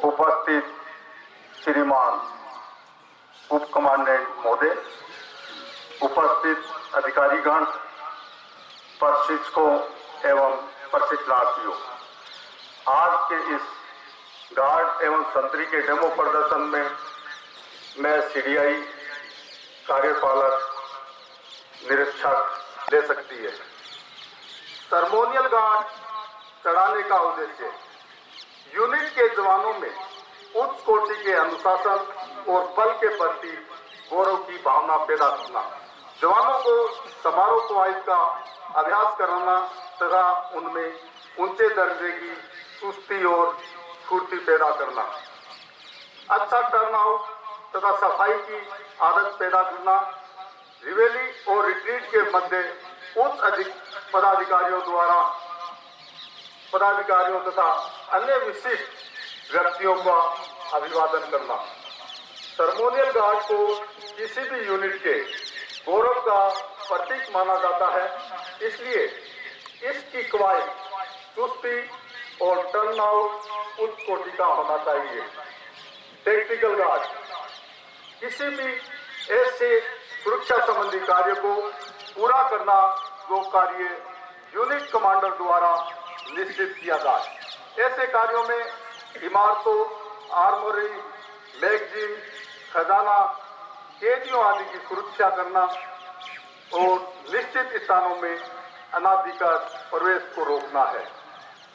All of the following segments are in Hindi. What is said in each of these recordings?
उपस्थित श्रीमान उप कमांडेंट महोदय, उपस्थित अधिकारीगण, प्रशिक्षकों एवं प्रशिक्षणार्थियों, आज के इस गार्ड एवं संतरी के डेमो प्रदर्शन में मैं सीडीआई कार्यपालक निरीक्षक ले सकती है। सर्मोनियल गार्ड चढ़ाने का उद्देश्य यूनिट के जवानों में उच्च कोटि के अनुशासन और बल के प्रति गौरव की भावना पैदा करना, जवानों को समारोह कवायद का अभ्यास कराना तथा उनमें ऊंचे दर्जे की चुस्ती और फुर्ती पैदा करना, अच्छा टर्नआउट तथा सफाई की आदत पैदा करना, रिवेली और रिट्रीट के मध्य उच्च पदाधिकारियों तथा अन्य विशिष्ट व्यक्तियों का अभिवादन करना। सर्मोनियल गार्ड को किसी भी यूनिट के गौरव का प्रतीक माना जाता है, इसलिए इसकी कवायद चुस्ती और टर्नआउट उच्च कोटि का होना चाहिए। टेक्निकल गार्ड किसी भी ऐसे सुरक्षा संबंधी कार्य को पूरा करना जो कार्य यूनिट कमांडर द्वारा निश्चित किया जाए। ऐसे कार्यों में इमारतों, आर्मोरी, मैगजीन, खजाना, कैदियों आदि की सुरक्षा करना और निश्चित स्थानों में अनाधिकृत प्रवेश को रोकना है।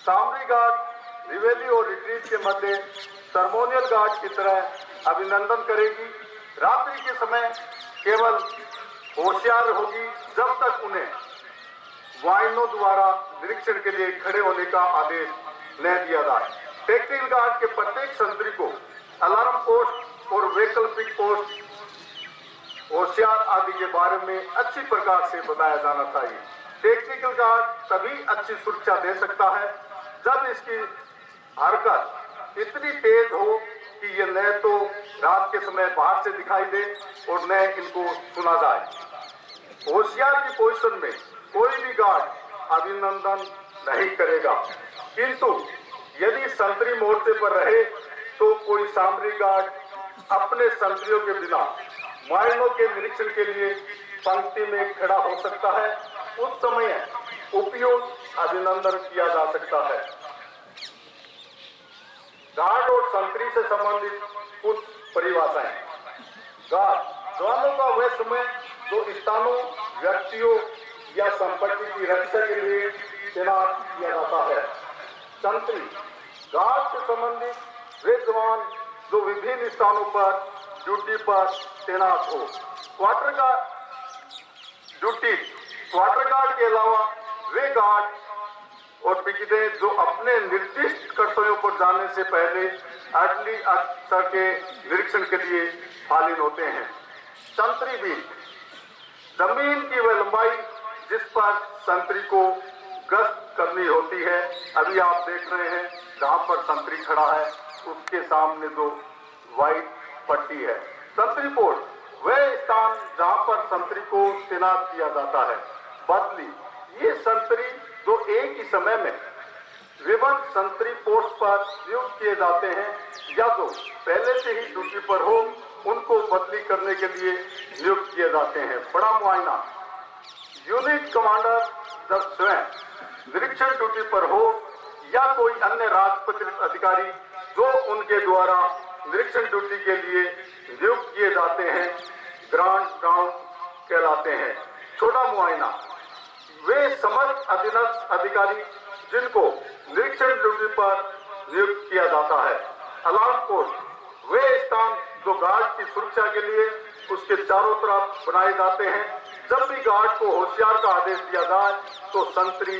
सामरिक गार्ड रिवेली और रिट्रीट के मध्य सर्मोनियल गार्ड की तरह अभिनंदन करेगी। रात्रि के समय केवल होशियार होगी जब तक उन्हें वाइनों द्वारा निरीक्षण के लिए खड़े होने का आदेश न दिया जाए। टेक्निकल गार्ड के प्रत्येक संतरी को अलार्म पोस्ट और वैकल्पिक पोस्ट, होशियार आदि के बारे में अच्छी प्रकार से बताया जाना चाहिए। टेक्निकल गार्ड तभी अच्छी सुरक्षा दे सकता है जब इसकी हरकत इतनी तेज हो कि ये न तो रात के समय बाहर से दिखाई दे और न इनको सुना जाए। होशियार की पोजीशन में कोई भी गार्ड अभिनंदन नहीं करेगा, किंतु यदि संतरी मोर्चे पर रहे तो कोई सामरिक गार्ड अपने संतरियों के बिना माइनों के निरीक्षण के लिए पंक्ति में खड़ा हो सकता है। उस समय उपयुक्त अभिनंदन किया जा सकता है। गार्ड और संतरी से संबंधित कुछ परिभाषाएं। गार्ड जवानों का वह समय जो स्थानों, व्यक्तियों या संपत्ति की रक्षा के लिए तैनात किया जाता है। संतरी गार्ड से संबंधित वे जवान जो विभिन्न स्थानों पर ड्यूटी पर तैनात हो। क्वार्टर गार्ड के अलावा वे गार्ड और पिकेटें जो अपने निर्दिष्ट कर्तव्यों पर जाने से पहले अगली स्तर के निरीक्षण के लिए फालिन होते हैं। संतरी बीट जमीन की वह लंबाई जिस पर संतरी को गश्त करनी होती है। अभी आप देख रहे हैं जहां पर संतरी खड़ा है उसके सामने जो व्हाइट पट्टी है। संतरी पोस्ट वह स्थान जहां पर संतरी को तैनात किया जाता है। बदली ये संतरी जो एक ही समय में विभिन्न संतरी पोस्ट पर नियुक्त किए जाते हैं या जो पहले से ही ड्यूटी पर हो उनको बदली करने के लिए नियुक्त किए जाते हैं। बड़ा मुआयना यूनिट कमांडर जब स्वयं निरीक्षण ड्यूटी पर हो या कोई अन्य राजपत्रित अधिकारी जो उनके द्वारा निरीक्षण ड्यूटी के लिए नियुक्त किए जाते हैं ग्रांट काउंट कहलाते हैं। छोटा मुआयना वे समस्त अधीनस्थ अधिकारी जिनको निरीक्षण ड्यूटी पर नियुक्त किया जाता है। अलार्म पोस्ट वे स्थान जो गार्ड की सुरक्षा के लिए उसके चारों तरफ बनाए जाते हैं। जब भी गार्ड को होशियार का आदेश दिया जाए तो संतरी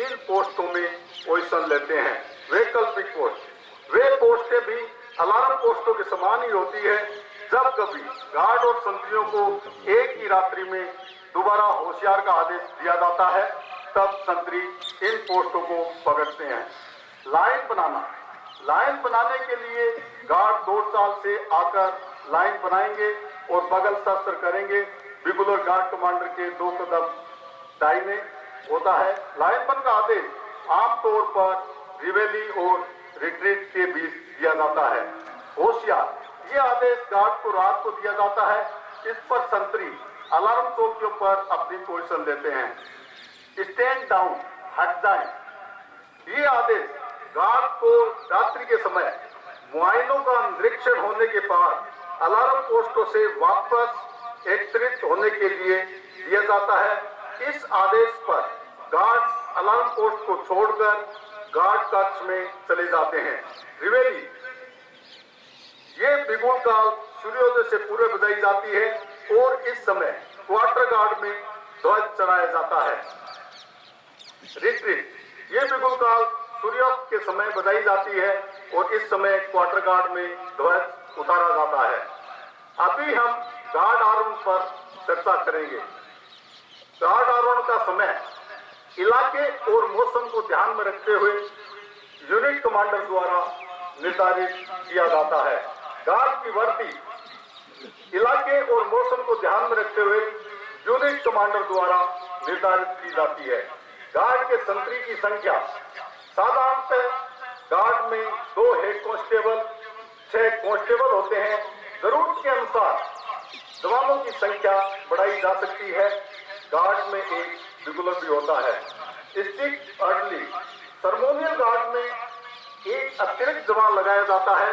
इन पोस्टों में पोजीशन लेते हैं। वैकल्पिक पोस्ट वे पोस्टें भी अलार्म पोस्टों के समान ही होती है, जब कभी गार्ड और संतरियों को एक ही रात्रि में दोबारा होशियार का आदेश दिया जाता है, तब संतरी इन पोस्टों को पकड़ते हैं। लाइन बनाना, लाइन बनाने के लिए गार्ड 2 साल से आकर लाइन बनाएंगे और बगल शस्त्र करेंगे। बिगुलर गार्ड कमांडर के 2 कदम दाहिने होता है। लाइन बन का आदेश आमतौर पर रिवेली और रिट्रीट के बीच दिया जाता है। होशियार, ये आदेश गार्ड को रात को दिया जाता है। इस पर संतरी अलार्म चौकियों पर अपनी पोजीशन लेते हैं। स्टैंड डाउन, हट जाएं। ये आदेश गार्ड को रात्रि के समय मुआयनों का निरीक्षण होने के बाद अलार्म पोस्टों से वापस एकत्रित होने के लिए दिया जाता है। इस आदेश पर गार्ड अलार्म पोस्ट को छोड़कर गार्ड कक्ष में चले जाते हैं। रिवेली, ये बिगुल काल सूर्योदय से पूर्व बजाई जाती है और इस समय क्वार्टर गार्ड में ध्वज चढ़ाया जाता है। रिट्रीट, ये बिगुल काल सूर्यास्त के समय बजाई जाती है और इस समय क्वार्टर गार्ड में ध्वज उतारा जाता है। अभी हम गार्ड आरोहण पर चर्चा करेंगे। गार्ड आरोहण का समय इलाके और मौसम को ध्यान में रखते हुए यूनिट कमांडर द्वारा निर्धारित किया जाता है। गार्ड की वर्दी इलाके और मौसम को ध्यान में रखते हुए यूनिट कमांडर द्वारा निर्धारित की जाती है। गार्ड के संतरी की संख्या साधारणतः गार्ड में 2 हेड कांस्टेबल, 6 कांस्टेबल होते हैं। जरूरत के अनुसार जवानों की संख्या बढ़ाई जा सकती है। गार्ड में एक बिगुलर भी होता है। स्टिक अर्डली, सर्मोनियल गार्ड में एक अतिरिक्त जवान लगाया जाता है।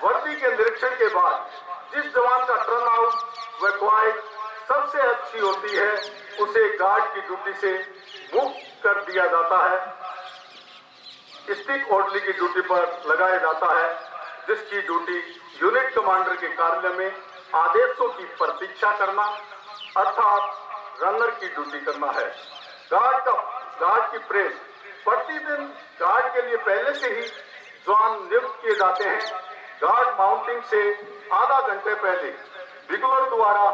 वर्दी के निरीक्षण के बाद जिस जवान का टर्न आउट व क्वाइट सबसे अच्छी होती है, उसे गार्ड की ड्यूटी से मुक्त कर दिया जाता है। स्टिक ऑर्डरली की ड्यूटी पर लगाया जाता है, जिसकी ड्यूटी यूनिट कमांडर के कार्यालय में आदेशों की प्रतीक्षा करना अर्थात रनर की ड्यूटी करना है। गार्ड की प्रेस, प्रतिदिन गार्ड के लिए पहले से ही जवान नियुक्त किए जाते हैं। गार्ड माउंटिंग से आधा घंटे पहले बिगुलर द्वारा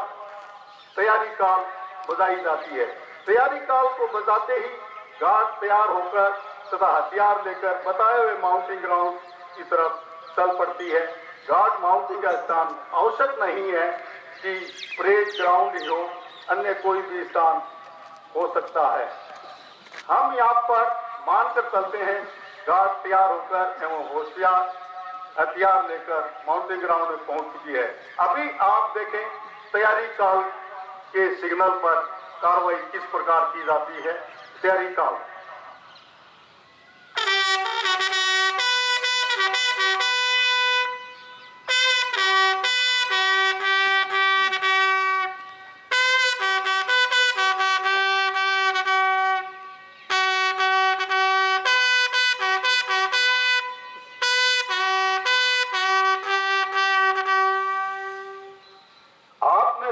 तैयारी काल बजाई जाती है। तैयारी काल को बजाते ही गार्ड तैयार होकर तथा हथियार लेकर बताए हुए माउंटिंग ग्राउंड की तरफ चल पड़ती है। गार्ड माउंटिंग का स्थान आवश्यक नहीं है कि परेड ग्राउंड ही हो, अन्य कोई भी स्थान हो सकता है। हम यहाँ पर मानकर चलते हैं गार्ड तैयार होकर एवं होशियार हथियार लेकर माउंटिंग ग्राउंड में पहुंच चुकी है। अभी आप देखें तैयारी काल के सिग्नल पर कार्रवाई किस प्रकार की जाती है। तैयारी काल,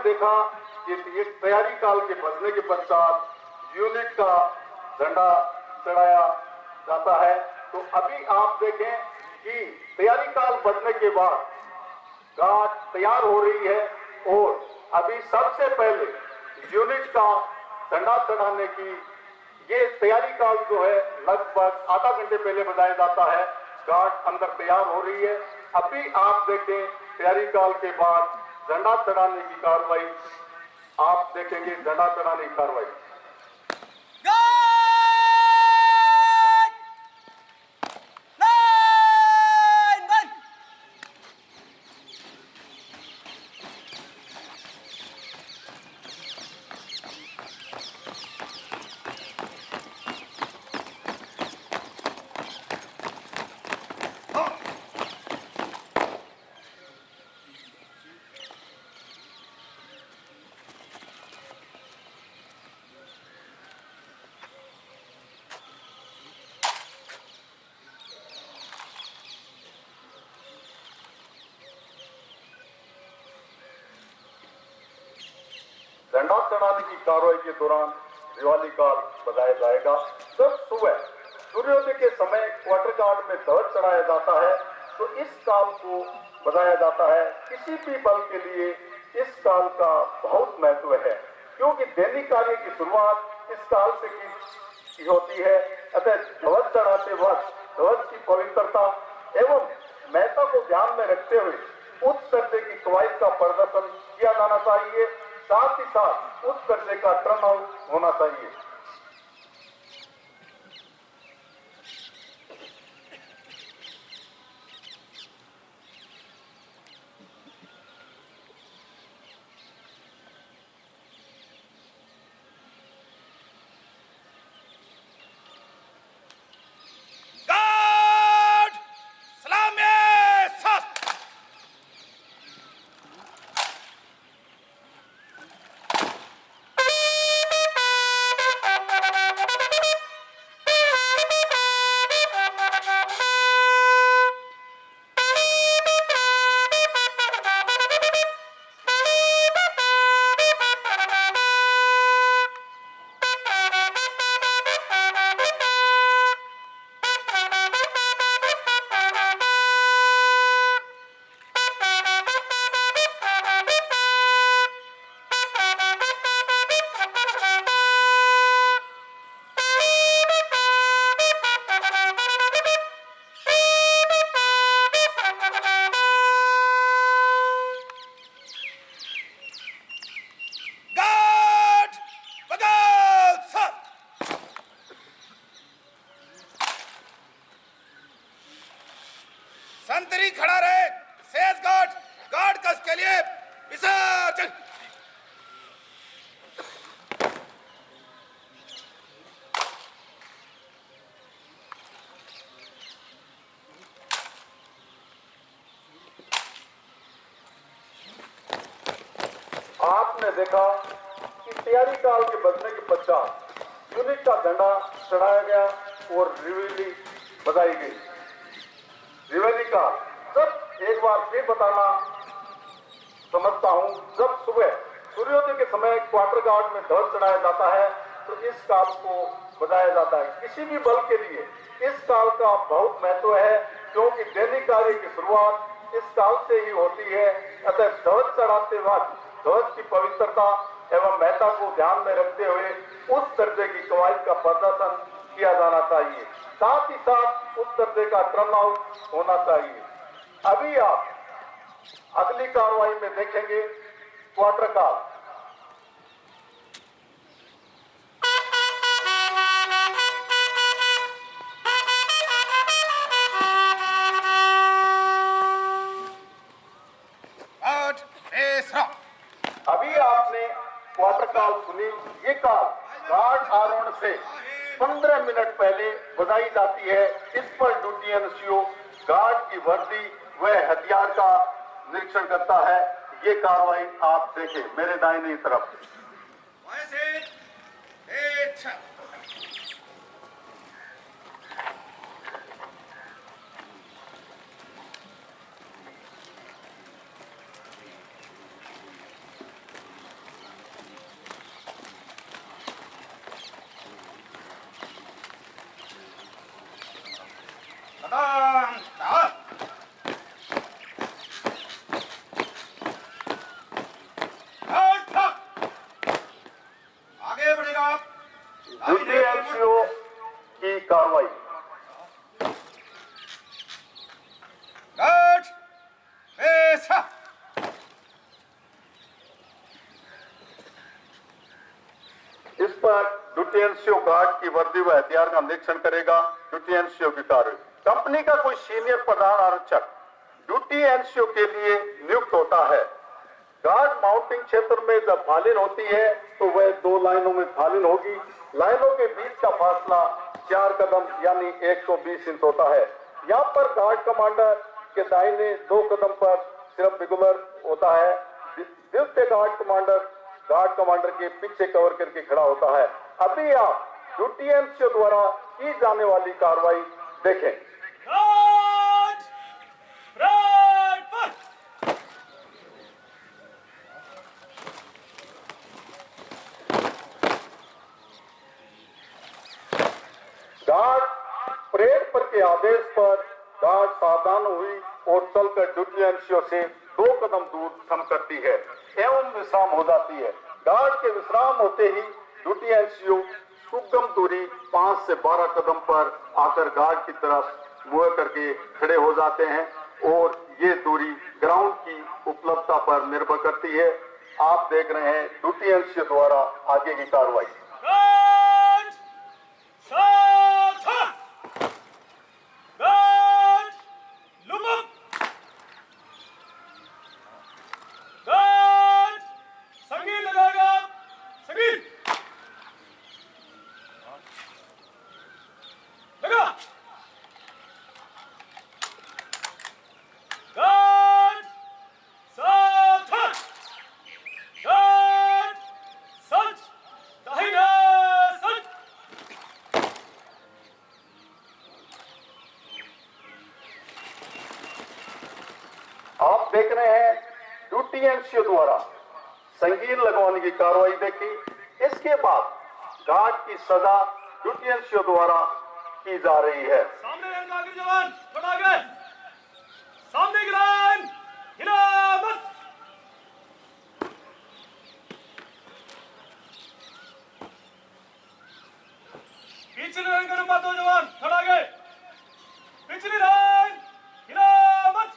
देखा कि तैयारी काल के बजने के पश्चात यूनिट का झंडा चढ़ाया जाता है। तो अभी आप देखें कि तैयारी काल बजने के बाद गार्ड तैयार हो रही है और अभी सबसे पहले यूनिट का झंडा चढ़ाने की ये तैयारी काल जो है लगभग आधा घंटे पहले बजाया जाता है। गार्ड अंदर तैयार हो रही है। अभी आप देखें तैयारी काल के बाद झंडा चढ़ाने की कार्रवाई आप देखेंगे। झंडा चढ़ाने की कार्रवाई, झंडा चढ़ाने की कार्रवाई के दौरान दिवाली काल बजाया जाएगा। जब सुबह सूर्योदय के समय क्वार्टर गार्ड में ध्वज चढ़ाया जाता है तो इस काल को बताया जाता है। किसी भी बल के लिए इस काल का बहुत महत्व है, क्योंकि दैनिक कार्य की शुरुआत इस काल से की होती है। अतः ध्वज चढ़ाते वक्त ध्वज की पवित्रता एवं महत्व को ध्यान में रखते हुए उच्च दर्जे की कवायद का प्रदर्शन किया जाना चाहिए। साथ ही साथ उच्च दर्जे का टर्न आउट होना चाहिए। संतरी खड़ा रहे। सेज गार्ड गार्ड कस के लिए विसर्जन। आपने देखा कि तैयारी काल के बजने के पश्चात यूनिट का झंडा चढ़ाया गया और रिवेली बजाई गई। रिवेली का जब एक बार फिर बताना समझता हूं, जब सुबह सूर्योदय के समय क्वार्टर गार्ड में ध्वज चढ़ाया जाता है तो इस काल को बजाया जाता है। किसी भी बल के लिए इस काल का बहुत महत्व है, क्योंकि दैनिक कार्य की शुरुआत इस काल से ही होती है। अतः ध्वज चढ़ाते वक्त ध्वज की पवित्रता एवं महत्ता को ध्यान में रखते हुए उस दर्जे की कवायद का प्रदर्शन किया जाना चाहिए। साथ ही साथ उस दर्जे का टर्न आउट होना चाहिए। अभी आप अगली कार्रवाई में देखेंगे क्वार्टर काल। अभी आपने क्वार्टर काल सुनी। ये काल गार्ड आरोहण से 15 मिनट पहले बजाई जाती है। इस पर ड्यूटी एनसीओ गार्ड की वर्दी व हथियार का निरीक्षण करता है। ये कार्रवाई आप देखें मेरे दाहिनी तरफ। आगे बढ़ेगा ड्यूटी एनसीओ की कार्रवाई। गार्ड ऐसा। इस पर ड्यूटी एनसीओ गार्ड की वर्दी व हथियार का निरीक्षण करेगा। ड्यूटी एनसीओ की कार्रवाई। कंपनी का कोई सीनियर प्रधान आरक्षक ड्यूटी एनसीओ के लिए नियुक्त होता है। गार्ड माउंटिंग क्षेत्र में जब फालिन होती है तो वह 2 लाइनों में फालिन होगी। लाइनों के बीच का फासला 4 कदम यानी 120 इंच होता है। यहाँ पर गार्ड कमांडर के दाहिने 2 कदम पर सिर्फ रेगुलर होता है। द्वितीय गार्ड कमांडर के पीछे कवर करके खड़ा होता है। अभी आप ड्यूटी एनसीओ द्वारा की जाने वाली कार्रवाई देखें। गार्ड परेड पर के आदेश पर गार्ड सावधान हुई और चलकर ड्यूटी एनसीओ से 2 कदम दूर थम करती है एवं विश्राम हो जाती है। गार्ड के विश्राम होते ही ड्यूटी एनसीओ सुगम दूरी 5 से 12 कदम पर आकर गार्ड की तरफ मुंह करके खड़े हो जाते हैं और ये दूरी ग्राउंड की उपलब्धता पर निर्भर करती है। आप देख रहे हैं ड्यूटी एनसीओ द्वारा आगे की कार्रवाई। आप देख रहे हैं ड्यूटी एनसीओ द्वारा संगीन लगवाने की कार्रवाई देखी। इसके बाद गार्ड की सजा ड्यूटी एनसीओ द्वारा की जा रही है। सामने रहना आगे जवान, थोड़ा आगे। सामने की लाइन, हिला मत। पिछली लाइन का नंबर 2 जवान, थोड़ा आगे। पिछली लाइन, हिला मत।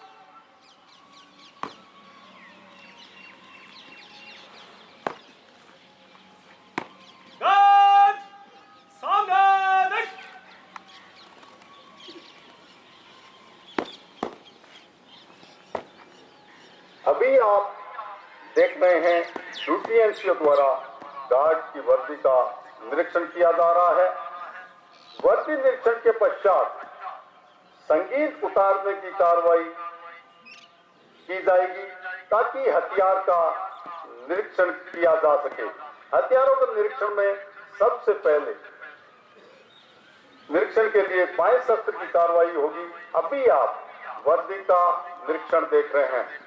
गार्ड, सामने देख। अभी आप देख रहे हैं ड्यूटी एनसीओ द्वारा गार्ड की वर्दी का निरीक्षण किया जा रहा है। वर्दी निरीक्षण के पश्चात संगीन उतारने की कार्रवाई की जाएगी ताकि हथियार का निरीक्षण किया जा सके। हथियारों के निरीक्षण में सबसे पहले निरीक्षण के लिए बाएं शस्त्र की कार्रवाई होगी। अभी आप वर्दी का निरीक्षण देख रहे हैं।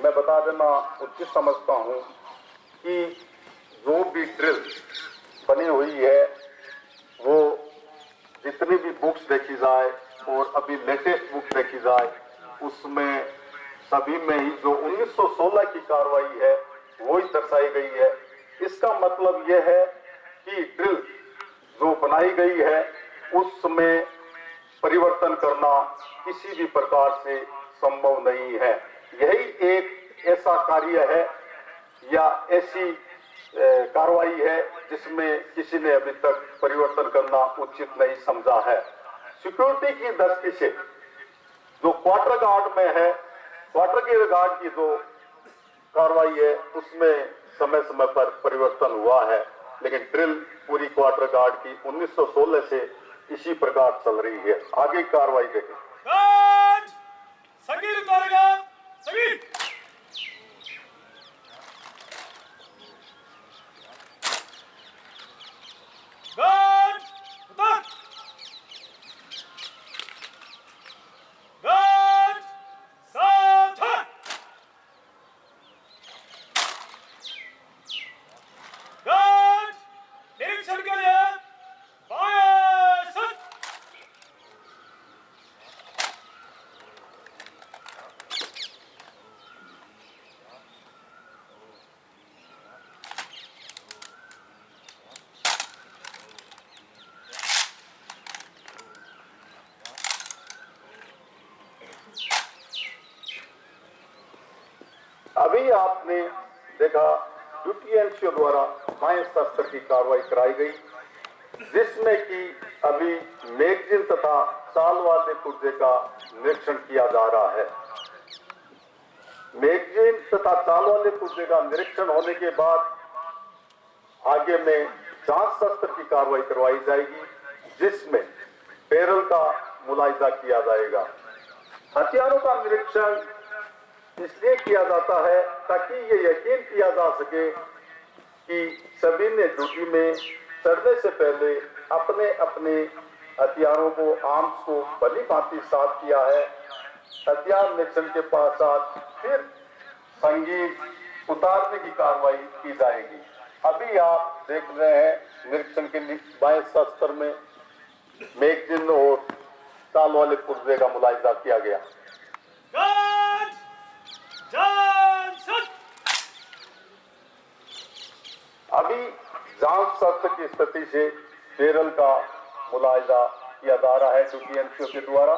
मैं बता देना उचित समझता हूं कि जो भी ड्रिल बनी हुई है वो जितनी भी बुक्स देखी जाए और अभी लेटेस्ट बुक देखी जाए उसमें सभी में ही जो 1916 की कार्रवाई है वो ही दर्शाई गई है। इसका मतलब यह है कि ड्रिल जो बनाई गई है उसमें परिवर्तन करना किसी भी प्रकार से संभव नहीं है। यही एक ऐसा कार्य है या ऐसी कार्रवाई है जिसमें किसी ने अभी तक परिवर्तन करना उचित नहीं समझा है। सिक्योरिटी की दृष्टि से जो क्वार्टर गार्ड में है, क्वार्टर गार्ड की जो कार्रवाई है उसमें समय समय पर परिवर्तन हुआ है, लेकिन ड्रिल पूरी क्वार्टर गार्ड की 1916 से इसी प्रकार चल रही है। आगे कार्रवाई देखें। संगीत उतारेगा, संगीत। गार्ड उतार। गार्ड सावधान। गार्ड निरीक्षण के लिए बाएं शट। अभी आपने देखा ड्यूटी एनसीओ द्वारा बाएं शस्त्र की कार्रवाई कराई गई, जिसमें कि अभी मैगजीन तथा साल वाले पुर्जे का निरीक्षण किया जा रहा है। मैगजीन तथा साल वाले पुर्जे का निरीक्षण होने के बाद आगे में जांच शस्त्र की कार्रवाई करवाई जाएगी, जिसमें बैरल का मुलाहिजा किया जाएगा। हथियारों का निरीक्षण इसलिए किया जाता है ताकि ये यकीन किया जा सके कि सभी ने ड्यूटी में चढ़ने से पहले अपने अपने हथियारों को, आर्म्स को भली भांति साफ किया है। हथियार निरीक्षण के पश्चात फिर संगीत उतारने की कार्रवाई की जाएगी। अभी आप देख रहे हैं निरीक्षण के लिए बाएं शस्त्र में मैगजीन और साल वाले पुर्जे का मुलाहिजा किया गया। अभी जांच शस्त्र की स्थिति से बैरल का मुलाहिजा किया जा रहा है ड्यूटी एनसीओ के द्वारा।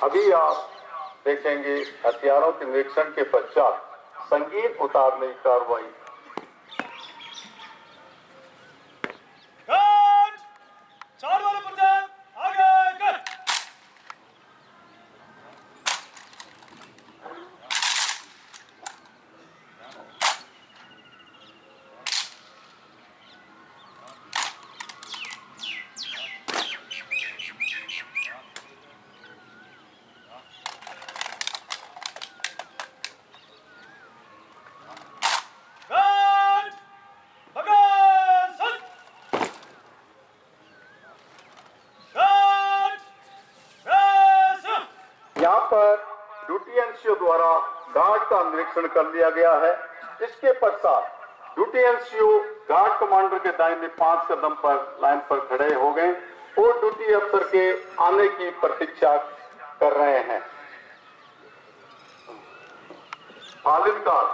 अभी आप देखेंगे हथियारों के निरीक्षण के पश्चात संगीत उतारने की कार्रवाई। चार वाले पुर्जे आगे कर। यहाँ पर ड्यूटी एनसीओ द्वारा गार्ड का निरीक्षण कर लिया गया है। इसके पश्चात ड्यूटी एनसीओ गार्ड कमांडर के दाहिने 5 कदम पर लाइन पर खड़े हो गए और ड्यूटी अफसर के आने की प्रतीक्षा कर रहे हैं। खालिद काल,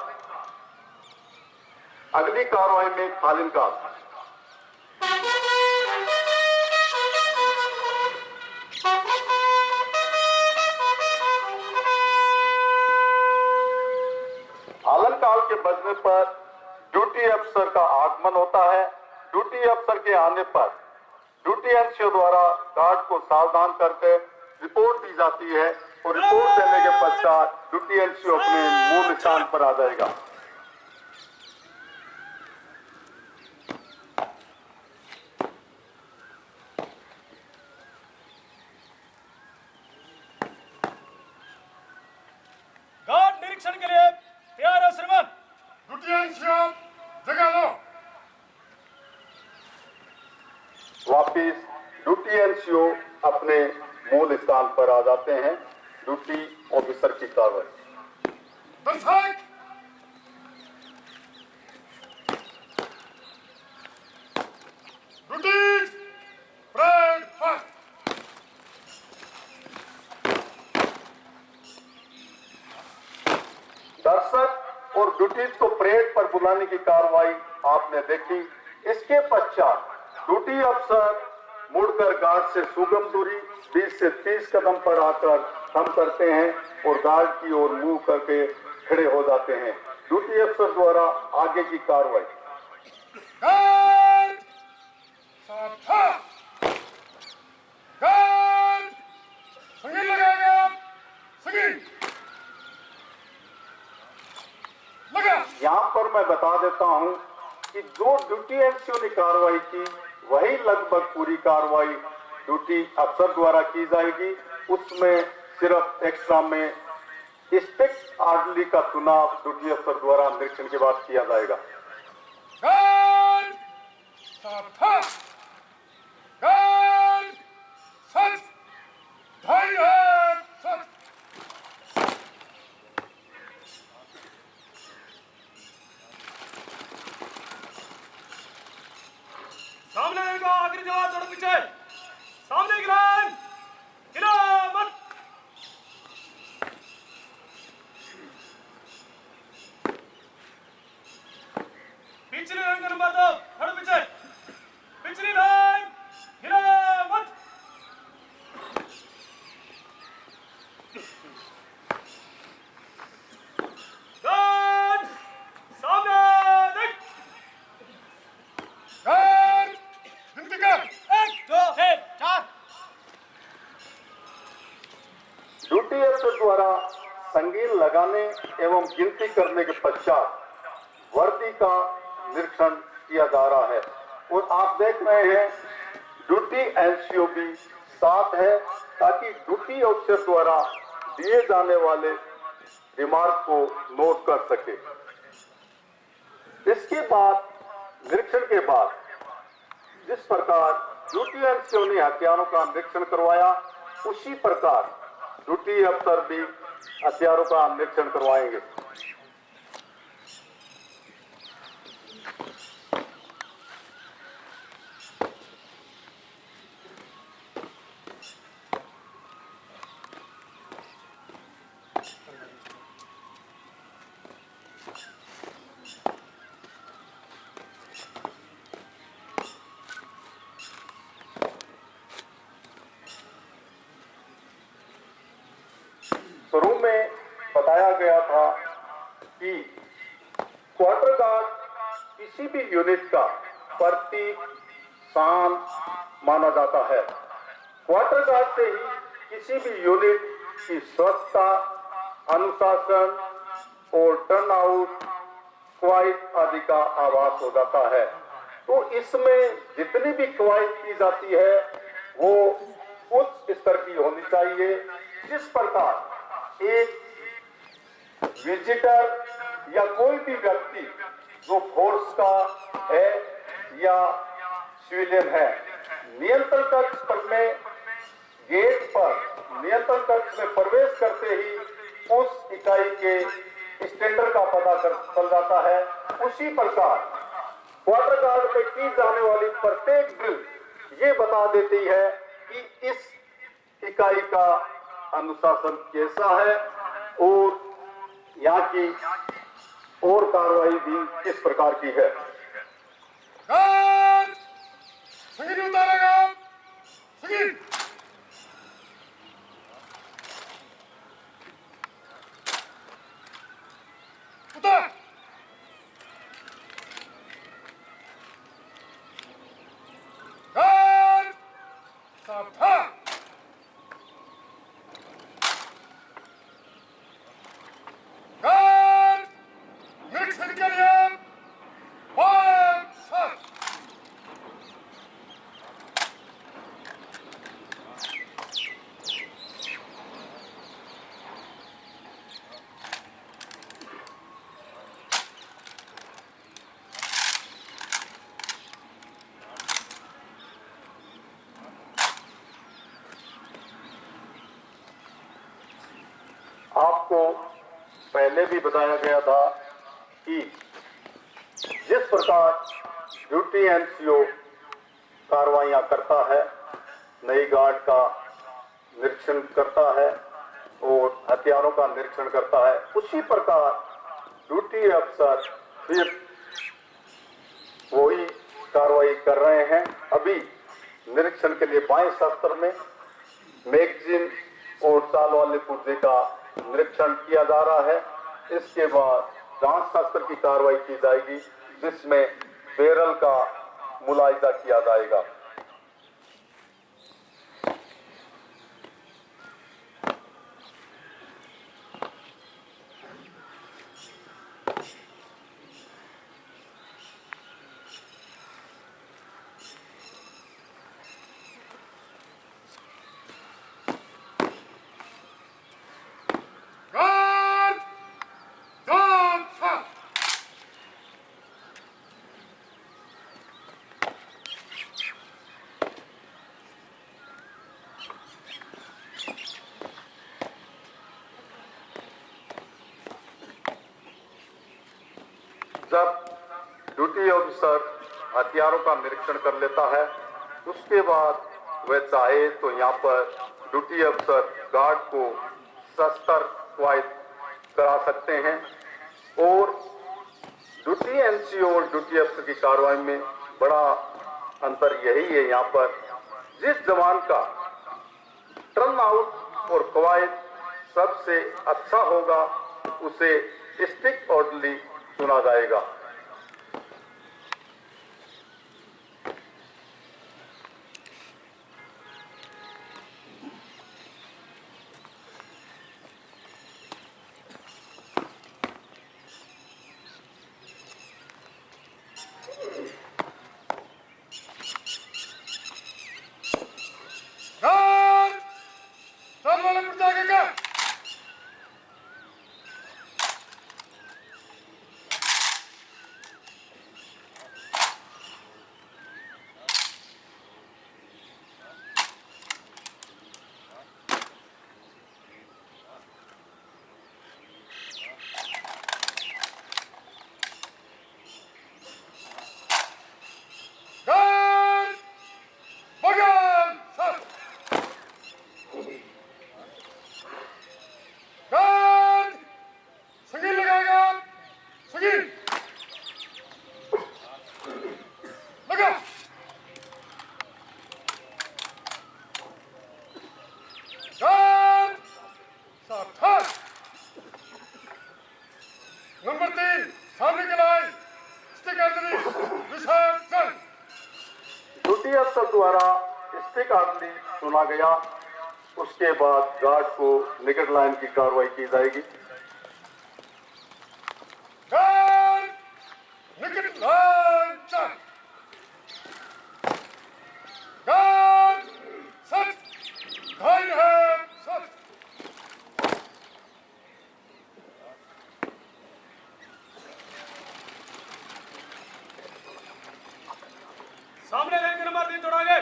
अगली कार्रवाई में खालिद काल। काल के बजने पर ड्यूटी अफसर का आगमन होता है। ड्यूटी अफसर के आने पर ड्यूटी एनसीओ द्वारा गार्ड को सावधान करके रिपोर्ट दी जाती है और रिपोर्ट देने के पश्चात ड्यूटी एनसीओ अपने मूल स्थान पर आ जाएगा। गार्ड निरीक्षण के लिए तैयार हो श्रीमान। ड्यूटी एनसीओ जगह लो। वापिस ड्यूटी एनसीओ अपने मूल स्थान पर आ जाते हैं। ड्यूटी ऑफिसर की कार्रवाई। दर्शक ड्यूटी परेड फर्स्ट। दर्शक और ड्यूटीज को परेड पर बुलाने की कार्रवाई आपने देखी। इसके पश्चात ड्यूटी अफसर मुड़कर गार्ड से सुगम दूरी 20 से 30 कदम पर आकर हम करते हैं और गार्ड की ओर मुंह करके खड़े हो जाते हैं। ड्यूटी अफसर द्वारा आगे की कार्रवाई। गार्ड साथा गार्ड संगीत लगाएगा। संगीत लगा। यहाँ पर मैं बता देता हूँ कि जो ड्यूटी एनसीओ ने कार्रवाई की वही लगभग पूरी कार्रवाई ड्यूटी अफसर द्वारा की जाएगी। उसमें सिर्फ एक्स्ट्रा में स्ट्रिक्ट आर्डरली का चुनाव ड्यूटी अफसर द्वारा निरीक्षण के बाद किया जाएगा। गार्ड सावधान गार्ड सच धैर्य सच सामने का आखिरी जवान थोड़ा पीछे सामने की लाइन हिला मत पिछली लाइन का नंबर 2 थोड़ा पीछे पिछली लाइन हिला मत गार्ड सामने देख गार्ड गिनती कर 1 2 3 4 ड्यूटी अफसर द्वारा संगीन लगाने एवं गिनती करने के पश्चात वर्दी का निरीक्षण किया जा रहा है और आप देख रहे हैं ड्यूटी एनसीओ भी साथ है ताकि ड्यूटी अफसर द्वारा दिए जाने वाले रिमार्क को नोट कर सके। इसके बाद निरीक्षण के बाद जिस प्रकार ड्यूटी एनसीओ ने हथियारों का निरीक्षण करवाया उसी प्रकार ड्यूटी अफसर भी हथियारों का निरीक्षण करवाएंगे। शुरू में बताया गया था कि क्वार्टर गार्ड किसी भी यूनिट का प्रतीक शान माना जाता है। क्वार्टर गार्ड से ही किसी भी यूनिट की स्वच्छता, अनुशासन और टर्नआउट, कवायद आदि का आभास हो जाता है। तो इसमें जितनी भी कवायद की जाती है वो उच्च स्तर की होनी चाहिए। जिस प्रकार एक विजिटर या कोई भी व्यक्ति जो फोर्स का है या सिविलियन है नियंत्रण कक्ष पर में गेट पर नियंत्रण कक्ष में प्रवेश करते ही उस इकाई के स्टैंडर्ड का पता चल जाता है, उसी प्रकार क्वार्टर गार्ड में की जाने वाली प्रत्येक ड्रिल ये बता देती है कि इस इकाई का अनुशासन कैसा है और यहाँ की और कार्रवाई भी किस प्रकार की है। गार्ड संगीन उतारेगा संगीन उतार गार्ड सावधान गार्ड निरीक्षण के लिए पाँच सात आपको पहले भी बताया गया था कि जिस प्रकार ड्यूटी एनसीओ कार्रवाइयां करता है, नई गार्ड का निरीक्षण करता है और हथियारों का निरीक्षण करता है, उसी प्रकार ड्यूटी अफसर फिर वही कार्रवाई कर रहे हैं। अभी निरीक्षण के लिए बाएं शस्त्र में मैगजीन और चाल वाले पुर्जे का निरीक्षण किया जा रहा है। इसके बाद जांच शस्त्र की कार्रवाई की जाएगी जिसमें बैरल का मुलाहिजा किया जाएगा। गार्ड दान सात सब ड्यूटी ऑफिसर हथियारों का निरीक्षण कर लेता है। उसके बाद वह चाहे तो यहाँ पर ड्यूटी अफसर गार्ड को शस्त्र क्वाइट करा सकते हैं। और ड्यूटी एनसीओ और ड्यूटी अफसर की कार्रवाई में बड़ा अंतर यही है, यहाँ पर जिस जवान का टर्न आउट और क्वाइट सबसे अच्छा होगा उसे स्टिक ऑर्डरली चुना जाएगा। नंबर 3 सामने के लाइन स्टिक ऑर्डरली विसर्जन। ड्यूटी अफसर द्वारा स्टिक ऑर्डरली चुना गया। उसके बाद गार्ड को निकट लाइन की कार्रवाई की जाएगी। गार्ड निकट लाइन चल। गार्ड सच घायल है सच। सामने लाइन के नंबर 3 थोड़ा आगे।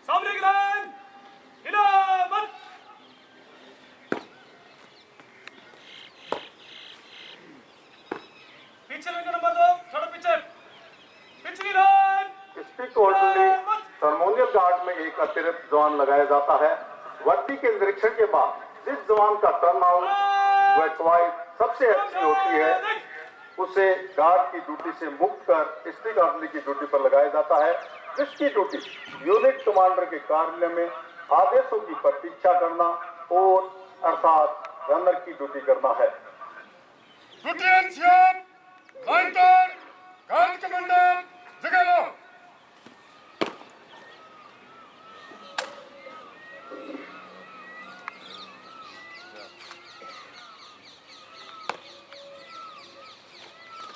सामने की लाइन हिला मत। पीछे लाइन का नंबर 2 थोड़ा पीछे। पिछली लाइन स्टिक ऑर्डरली थर्मोनियल गार्ड में एक अतिरिक्त जवान लगाया जाता है। वर्दी के निरीक्षण के बाद जिस जवान का टर्न आउट व क्वाइट सबसे अच्छी होती है उसे गार्ड की ड्यूटी से मुक्त कर स्टिक ऑर्डरली की ड्यूटी पर लगाया जाता है, जिसकी ड्यूटी यूनिट कमांडर के कार्यालय में आदेशों की प्रतीक्षा करना और अर्थात रनर की ड्यूटी करना है। ड्यूटी एनसीओ लाइन पर गार्ड कमांडर जगह लो।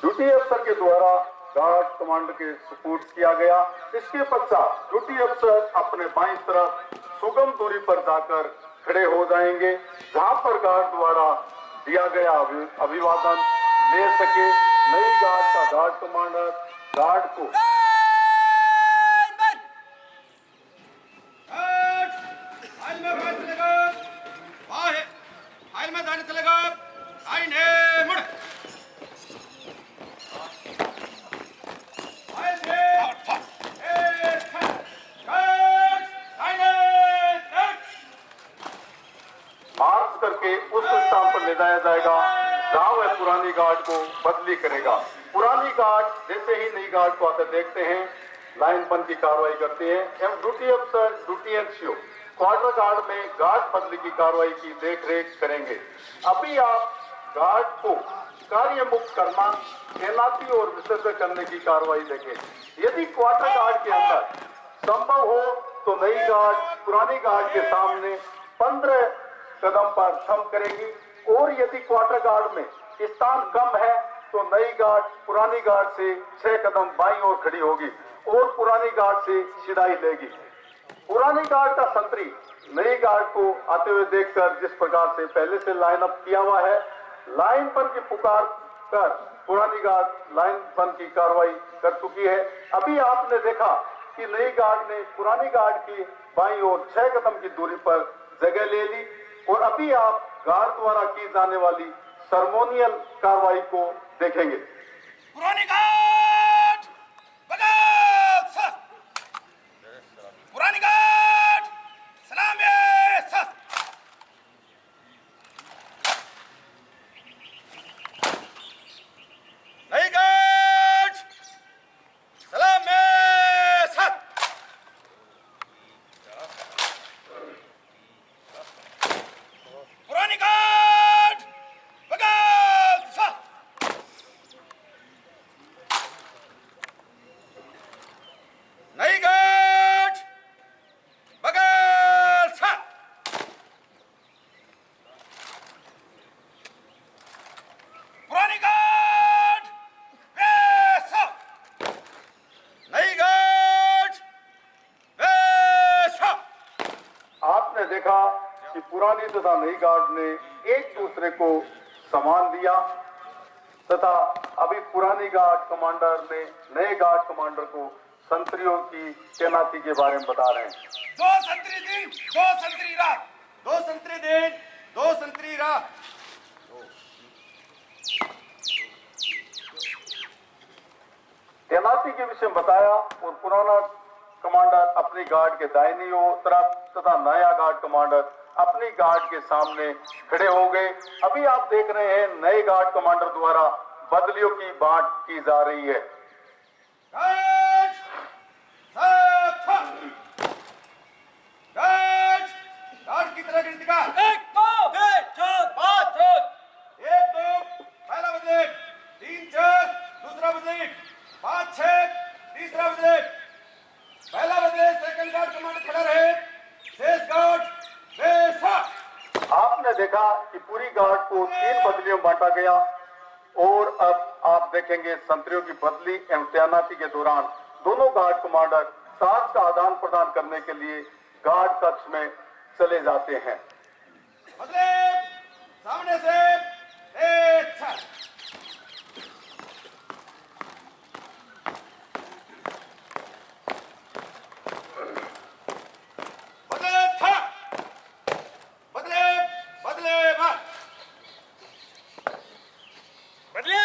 ड्यूटी अफसर के द्वारा गार्ड कमांडर के सुपुर्द किया गया। इसके पश्चात ड्यूटी अफसर अपने बाईं तरफ सुगम दूरी पर जाकर खड़े हो जाएंगे, जहां पर गार्ड द्वारा दिया गया अभिवादन ले सके। नई गार्ड का गार्ड कमांडर गार्ड को मार्च करके उस स्थान पर ले जाया जाएगा जहां वह पुरानी गार्ड को बदली करेगा। पुरानी गार्ड जैसे ही नई गार्ड को आते देखते हैं, लाइन बंद की कार्रवाई करते हैं एवं ड्यूटी अफसर ड्यूटी एनसीओ क्वार्टर गार्ड में गार्ड बदली की कार्रवाई की देखरेख करेंगे। अभी आप गार्ड को कार्य मुक्त करना, तैनाती और विसर्जन करने की कार्रवाई देखें। यदि क्वार्टर गार्ड के अंदर संभव हो तो नई गार्ड पुरानी गार्ड के सामने 15 कदम पर थम करेगी और यदि क्वार्टर गार्ड में स्थान कम है तो नई गार्ड पुरानी गार्ड से 6 कदम बाईं ओर खड़ी होगी और पुरानी गार्ड से सिधाई लेगी। पुरानी गार्ड का संतरी नई गार्ड को आते हुए देखकर जिस प्रकार से पहले से लाइन अप किया हुआ है, लाइन बंद की पुकार कर पुरानी गार्ड लाइन बंद की कार्रवाई कर चुकी है। अभी आपने देखा कि नई गार्ड ने पुरानी गार्ड की बाईं ओर 6 कदम की दूरी पर जगह ले ली और अभी आप गार्ड द्वारा की जाने वाली सर्मोनियल कार्रवाई को देखेंगे। पुरानी घाट बगल सा, पुरानी घाट सलाम सा, नई घाट सलाम सा, पुरानी घाट बगल सा, नई घाट बगल सा, पुरानी घाट वैसा, नई घाट वैसा। आपने देखा कि पुरानी तथा नई गार्ड ने एक दूसरे को सम्मान दिया तथा अभी पुरानी गार्ड कमांडर ने नए गार्ड कमांडर को संतरियों की तैनाती के बारे में बता रहे हैं। 2 संतरी दिन 2 संतरी रात, 2 संतरी दिन 2 संतरी रात। तैनाती के विषय में बताया और पुराना कमांडर अपनी गार्ड के दाहिनी ओर तरफ तथा नया गार्ड कमांडर अपनी गार्ड के सामने खड़े हो गए। अभी आप देख रहे हैं नए गार्ड कमांडर द्वारा बदलियों की बांट की जा रही है। गार्ड गार्ड गार्ड की तरह गिनती का 1 2 3 4 5 6 1 2 पहला बदले, 3 4 दूसरा बदले, 5 6 तीसरा बदले, पहला बदले सेकंड गार्ड कमांडर खड़ा रहे, शेष गार्ड वैसा। आपने देखा कि पूरी गार्ड को 3 बदलियों में बांटा गया और अब आप देखेंगे संतरियों की बदली एवं तैनाती के दौरान दोनों गार्ड कमांडर साथ का आदान प्रदान करने के लिए गार्ड कक्ष में चले जाते हैं। बदले सामने से एक साथ, बदले था, बदले बदले मार, बदले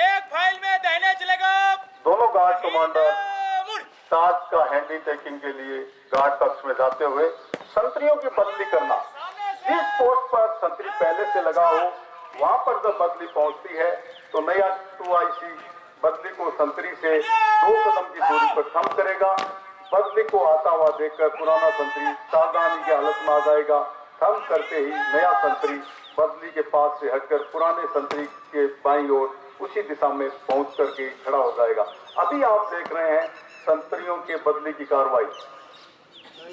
एक फाइल में दाहिने चलेगा, दोनों गार्ड कमांडर मुड़, साथ का हैंडी टेकिंग के लिए गार्ड कक्ष में जाते हुए संतरियों की बदली करना। जिस पोस्ट पर संतरी पहले से लगा हो वहां पर जब बदली पहुंचती है तो नया 2IC बदली को संतरी से 2 कदम की दूरी पर थम करेगा। बदली को आता हुआ देखकर पुराना संतरी सावधानी की हालत में आ जाएगा। थम करते ही नया संतरी बदली के पास से हटकर पुराने संतरी के बाईं ओर उसी दिशा में पहुंच करके खड़ा हो जाएगा। अभी आप देख रहे हैं संतरियों के बदली की कार्रवाई।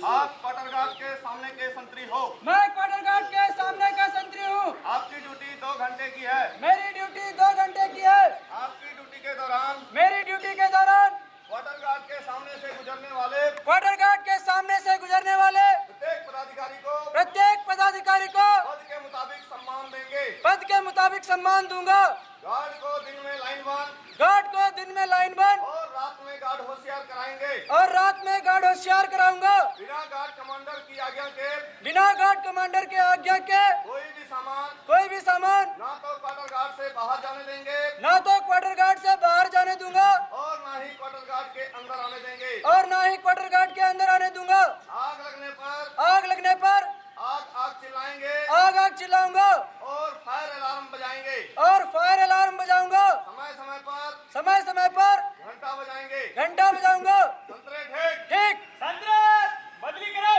आप क्वार्टर गार्ड के सामने के संतरी हो। मैं क्वार्टर गार्ड के सामने का संतरी हूँ। आपकी ड्यूटी 2 घंटे की है। मेरी ड्यूटी 2 घंटे की है। आपकी ड्यूटी के दौरान मेरी ड्यूटी के दौरान क्वार्टर गार्ड के सामने से गुजरने वाले क्वार्टर गार्ड के सामने से गुजरने वाले प्रत्येक पदाधिकारी को पद के मुताबिक सम्मान देंगे। पद के मुताबिक सम्मान दूंगा। गार्ड को दिन में लाइन बंद, गार्ड को दिन में लाइन बंद और रात में गार्ड होशियार कराएंगे। और रात में गार्ड होशियार कराऊंगा। बिना गार्ड कमांडर की आज्ञा के बिना गार्ड कमांडर के आज्ञा के कोई भी सामान ना तो क्वार्टर गार्ड से बाहर जाने देंगे, ना तो क्वार्टर गार्ड से बाहर जाने दूंगा और ना ही क्वार्टर गार्ड के अंदर आने देंगे। और ना ही क्वार्टर गार्ड के अंदर आने दूंगा। आग लगने पर आग चिल्लाएंगे, आग चिल्लाऊंगा और फायर अलार्म बजाएंगे। और फायर अलार्म बजाऊंगा। समय समय पर घंटा बजाएंगे। घंटा बजाऊंगा। संतरे ठीक ठीक। संतरे बदली करो,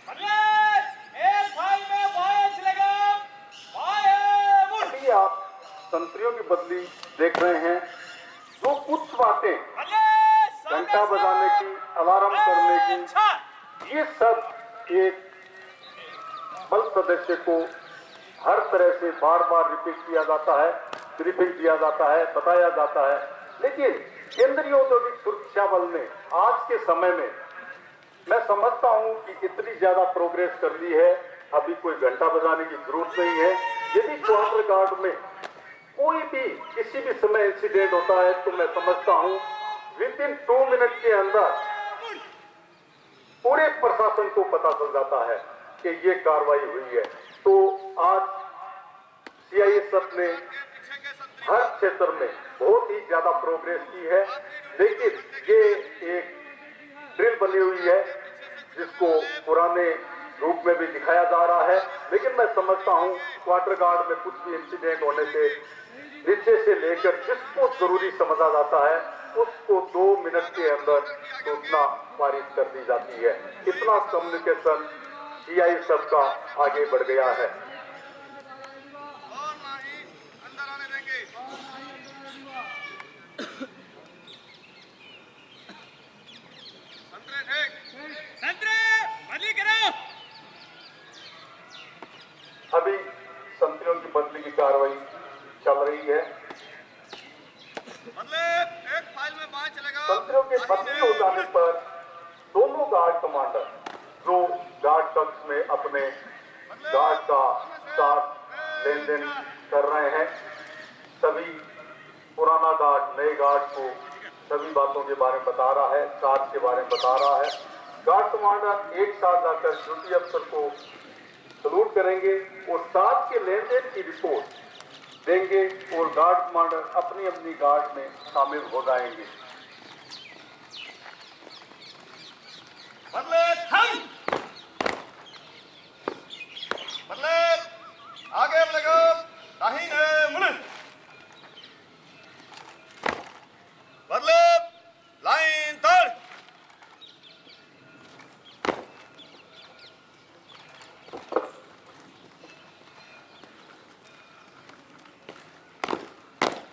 बदले एक फाइल में बाएं चलेगा, बाएं मुड़। अभी आप संतरियों की बदली देख रहे हैं। जो कुछ बातें बदले घंटा बजाने की, अलार्म करने की, ये सब एक बल सदस्य को हर तरह से बार बार रिपीट किया जाता है, ब्रीफिंग दिया जाता है, बताया जाता है। लेकिन केंद्रीय औद्योगिक सुरक्षा बल ने आज के समय में मैं समझता हूं कि इतनी ज्यादा प्रोग्रेस कर ली है, अभी कोई घंटा बजाने की जरूरत नहीं है। यदि क्वार्टर गार्ड में कोई भी किसी भी समय इंसिडेंट होता है तो मैं समझता हूं विदिन 2 मिनट के अंदर पूरे प्रशासन को पता चल जाता है कि ये कार्रवाई हुई है। तो आज सीआईएसएफ ने हर क्षेत्र में बहुत ही ज्यादा प्रोग्रेस की है, लेकिन ये एक ड्रिल बनी हुई है जिसको पुराने रूप में भी दिखाया जा रहा है। लेकिन मैं समझता हूं क्वार्टर गार्ड में कुछ भी इंसिडेंट होने से नीचे से लेकर जिसको जरूरी समझा जाता है उसको 2 मिनट के अंदर सूचना पारित कर दी जाती है। इतना कम्युनिकेशन सीआईएसएफ का आगे बढ़ गया है। अभी संतरियों की बदली की कार्रवाई चल रही है। संतरियों के बदली हो जाने पर दोनों गार्ड कमांडर जो गार्ड कक्ष में अपने गार्ड का साथ लेन देन कर रहे हैं, सभी पुराना गार्ड नए गार्ड को सभी बातों के बारे में बता रहा है, चार्ज के बारे में बता रहा है। गार्ड कमांडर एक साथ जाकर ड्यूटी अफसर को सलूट करेंगे और साथ के लेन देन की रिपोर्ट देंगे और गार्ड कमांडर अपनी अपनी गार्ड में शामिल हो जाएंगे। आगे बढ़ेगा, दाहिने मुड़, बदले, लाइन तड़।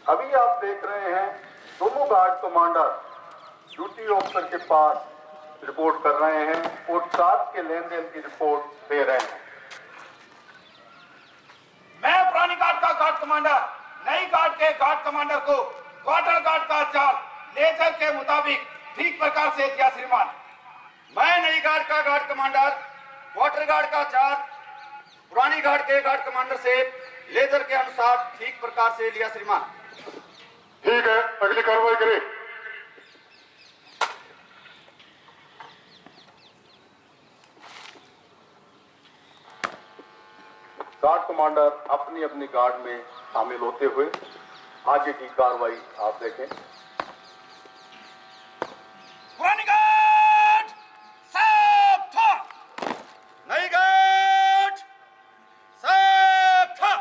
अभी आप देख रहे हैं दोनों गार्ड कमांडर ड्यूटी ऑफिसर के पास रिपोर्ट कर रहे हैं और साथ के लेन देन की रिपोर्ट दे रहे हैं। मैं पुरानी गार्ड का गार्ड कमांडर नई गार्ड के गार्ड कमांडर को क्वार्टर गार्ड का चार्ज लेजर के मुताबिक ठीक प्रकार से दिया श्रीमान। मैं नई गार्ड का गार्ड कमांडर क्वार्टर गार्ड का चार्ज पुरानी गार्ड के गार्ड कमांडर से लेजर के अनुसार ठीक प्रकार से लिया श्रीमान। ठीक है, अगली कार्रवाई करें। गार्ड कमांडर अपनी अपनी गार्ड में शामिल होते हुए आगे की कार्रवाई आप देखें। पुरानी गार्ड सब था, नई गार्ड सब था।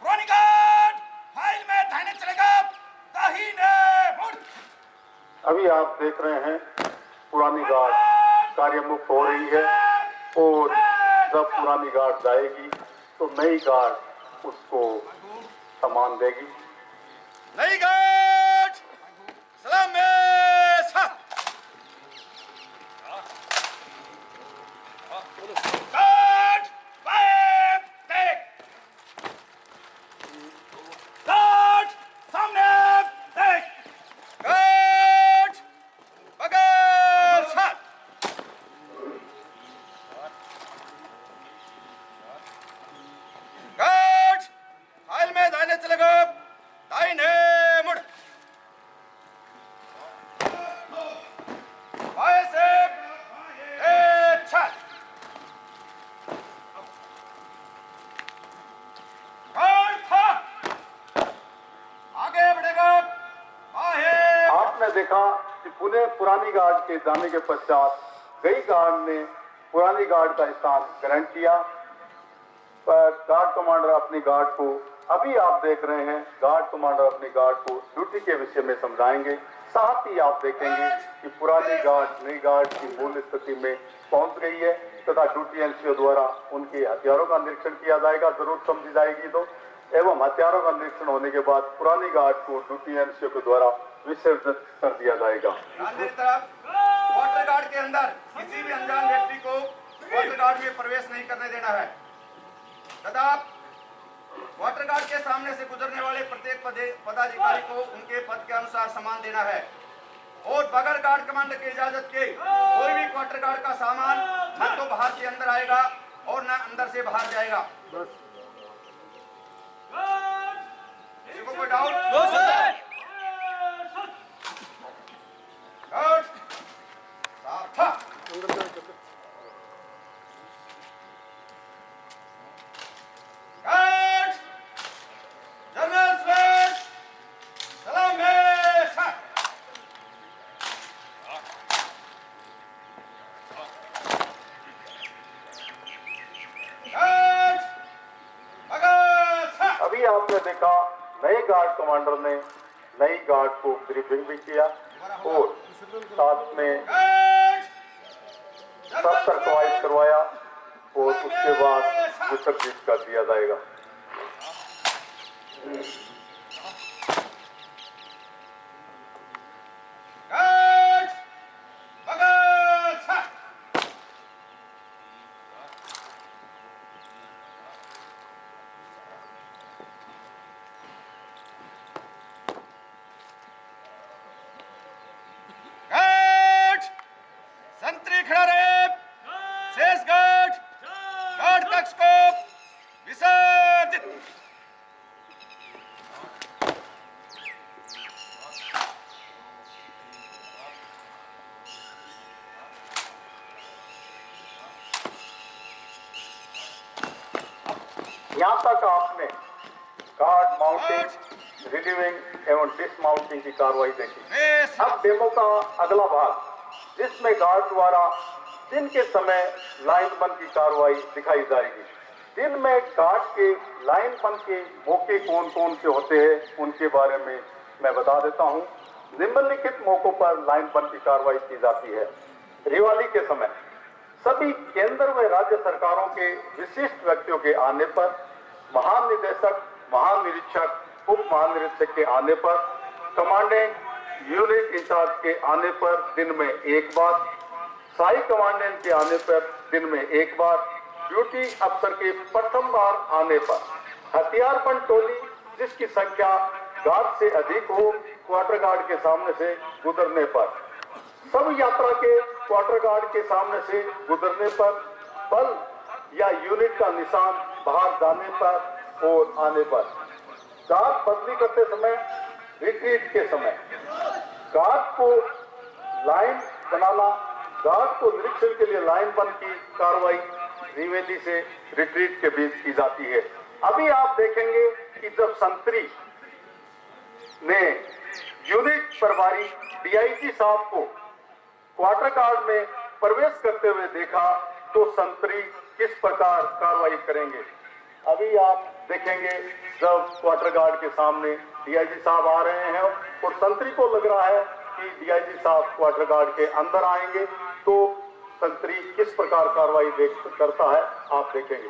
पुरानी गार्ड फाइल में दाहिने चलेगा, दाहिने मुड़। अभी आप देख रहे हैं पुरानी गार्ड कार्यमुक्त हो रही है और जब पुरानी गार्ड जाएगी तो नई गार्ड उसको सामान देगी। नई गार्ड सलाम में साथ। गार्ड बैक देख, गार्ड सामने देख, गार्ड बगल साथ। गार्ड फाइल में दाहिने चलेगा, दाहिने मुड़। बाएं से एक छत। गार्ड था, आगे बढ़ेगा, बाहें। आपने देखा कि पुरानी गार्ड के जाने के पश्चात कई गार्ड ने पुरानी गार्ड का स्थान ग्रहण किया, पर गार्ड कमांडर अपनी गार्ड को अभी आप देख रहे हैं गार्ड कमांडर अपनी गार्ड को ड्यूटी के विषय में समझाएंगे। साथ ही आप देखेंगे कि पुरानी गार्ड नई गार्ड की मूल स्थिति में पहुंच गई है तथा ड्यूटी एनसीओ द्वारा उनके हथियारों का निरीक्षण किया जाएगा, जरूरत समझी जाएगी तो, एवं हथियारों का निरीक्षण होने के बाद पुरानी गार्ड को ड्यूटी एनसीओ के द्वारा विसर्जित कर दिया जाएगा। क्वार्टर गार्ड के अंदर किसी भी अनजान व्यक्ति को क्वार्टर गार्ड में प्रवेश नहीं करने देना है तथा क्वार्टर गार्ड के सामने से गुजरने वाले प्रत्येक पदाधिकारी को उनके पद के अनुसार सम्मान देना है और बगैर गार्ड कमांडर की इजाजत के कोई भी क्वार्टर गार्ड का सामान न तो बाहर से अंदर आएगा और न अंदर से बाहर जाएगा। किसी को कोई डाउट? हमने देखा नए गार्ड कमांडर ने नई गार्ड को ब्रीफिंग भी किया और साथ में शस्त्र कवायद करवाया और उसके बाद विसर्जित कर दिया जाएगा। संतरी खड़ा रहे, शेष गार्ड गार्ड कक्ष को विसर्जित। यहाँ तक आपने गार्ड माउंटिंग, रिलीविंग एवं डिसमाउंटिंग की कार्रवाई देखी। अब डेमो का अगला भाग जिसमें गार्ड द्वारा दिन के समय लाइन बंद की कार्रवाई दिखाई जाएगी। दिन में गार्ड के लाइन बंद के मौके कौन कौन से होते हैं उनके बारे में मैं बता देता हूं। निम्नलिखित मौकों पर लाइन बंद की कार्रवाई की जाती है। दिवाली के समय सभी केंद्र व राज्य सरकारों के विशिष्ट व्यक्तियों के आने पर, महानिदेशक, महानिरीक्षक, उप महानिरीक्षक के आने पर, कमांडेंट यूनिट इंचार्ज के आने पर दिन में एक बार, साई कमांडेंट के आने पर दिन में एक बार, ड्यूटी अफसर के प्रथम बार आने पर, हथियारबंद टोली जिसकी संख्या गार्ड से अधिक हो क्वार्टर गार्ड के सामने से गुजरने पर, सब यात्रा के क्वार्टर गार्ड के सामने से गुजरने पर, बल या यूनिट का निशान बाहर जाने पर और आने पर, गार्ड बदली करते समय, रिट्रीट के समय, गार्ड को लाइन बनाना, गार्ड को निरीक्षण के लिए लाइन बंद की कार्रवाई रिवेली से रिट्रीट के बीच की जाती है। अभी आप देखेंगे कि जब संतरी ने यूनिट प्रभारी डीआईजी साहब को क्वार्टर गार्ड में प्रवेश करते हुए देखा तो संतरी किस प्रकार कार्रवाई करेंगे। अभी आप देखेंगे जब क्वार्टर गार्ड के सामने डीआईजी साहब आ रहे हैं और संतरी को लग रहा है कि डीआईजी साहब क्वार्टर गार्ड के अंदर आएंगे तो संतरी किस प्रकार कार्रवाई करता है आप देखेंगे।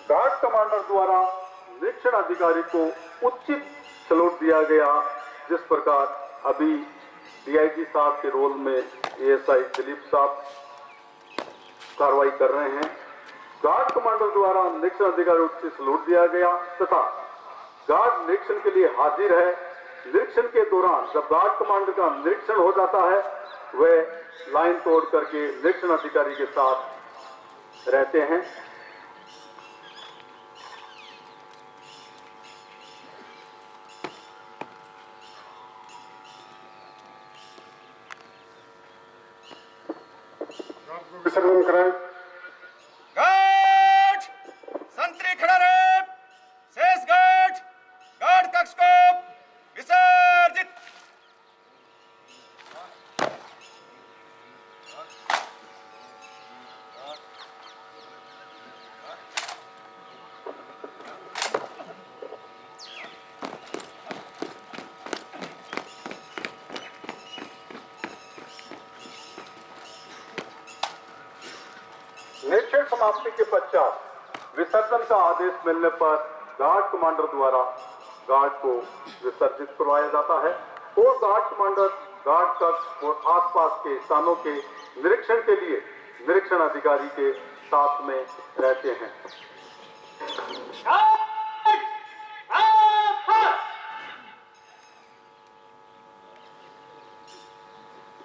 गार्ड कमांडर द्वारा निरीक्षण अधिकारी को उचित सलूट दिया गया, जिस प्रकार अभी डीआईजी साहब के रोल में एएसआई दिलीप साहब कार्रवाई कर रहे हैं। गार्ड कमांडर द्वारा निरीक्षण अधिकारी को उचित सलूट दिया गया तथा गार्ड निरीक्षण के लिए हाजिर है। निरीक्षण के दौरान जब गार्ड कमांडर का निरीक्षण हो जाता है वह लाइन तोड़ करके निरीक्षण अधिकारी के साथ रहते हैं। विसर्जन कराएं। गार्ड संतरी खड़ा रहे, शेष गार्ड गार्ड कक्ष को विसर्जित। निरीक्षण समाप्ति के पश्चात विसर्जन का आदेश मिलने पर गार्ड कमांडर द्वारा गार्ड को विसर्जित करवाया जाता है और गार्ड कमांडर गार्ड कक्ष और आसपास के स्थानों के निरीक्षण के लिए निरीक्षण अधिकारी के साथ में रहते हैं।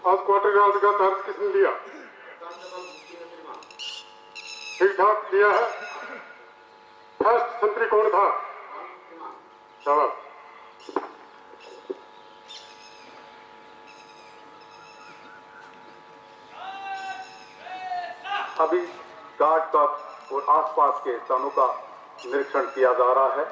आज क्वार्टर गार्ड का चार्ज किसने लिया? ठीक ठाक लिया है। फर्स्ट संतरी कौन था? शाबाश। अभी गार्ड कक्ष और आसपास के स्थानों का निरीक्षण किया जा रहा है।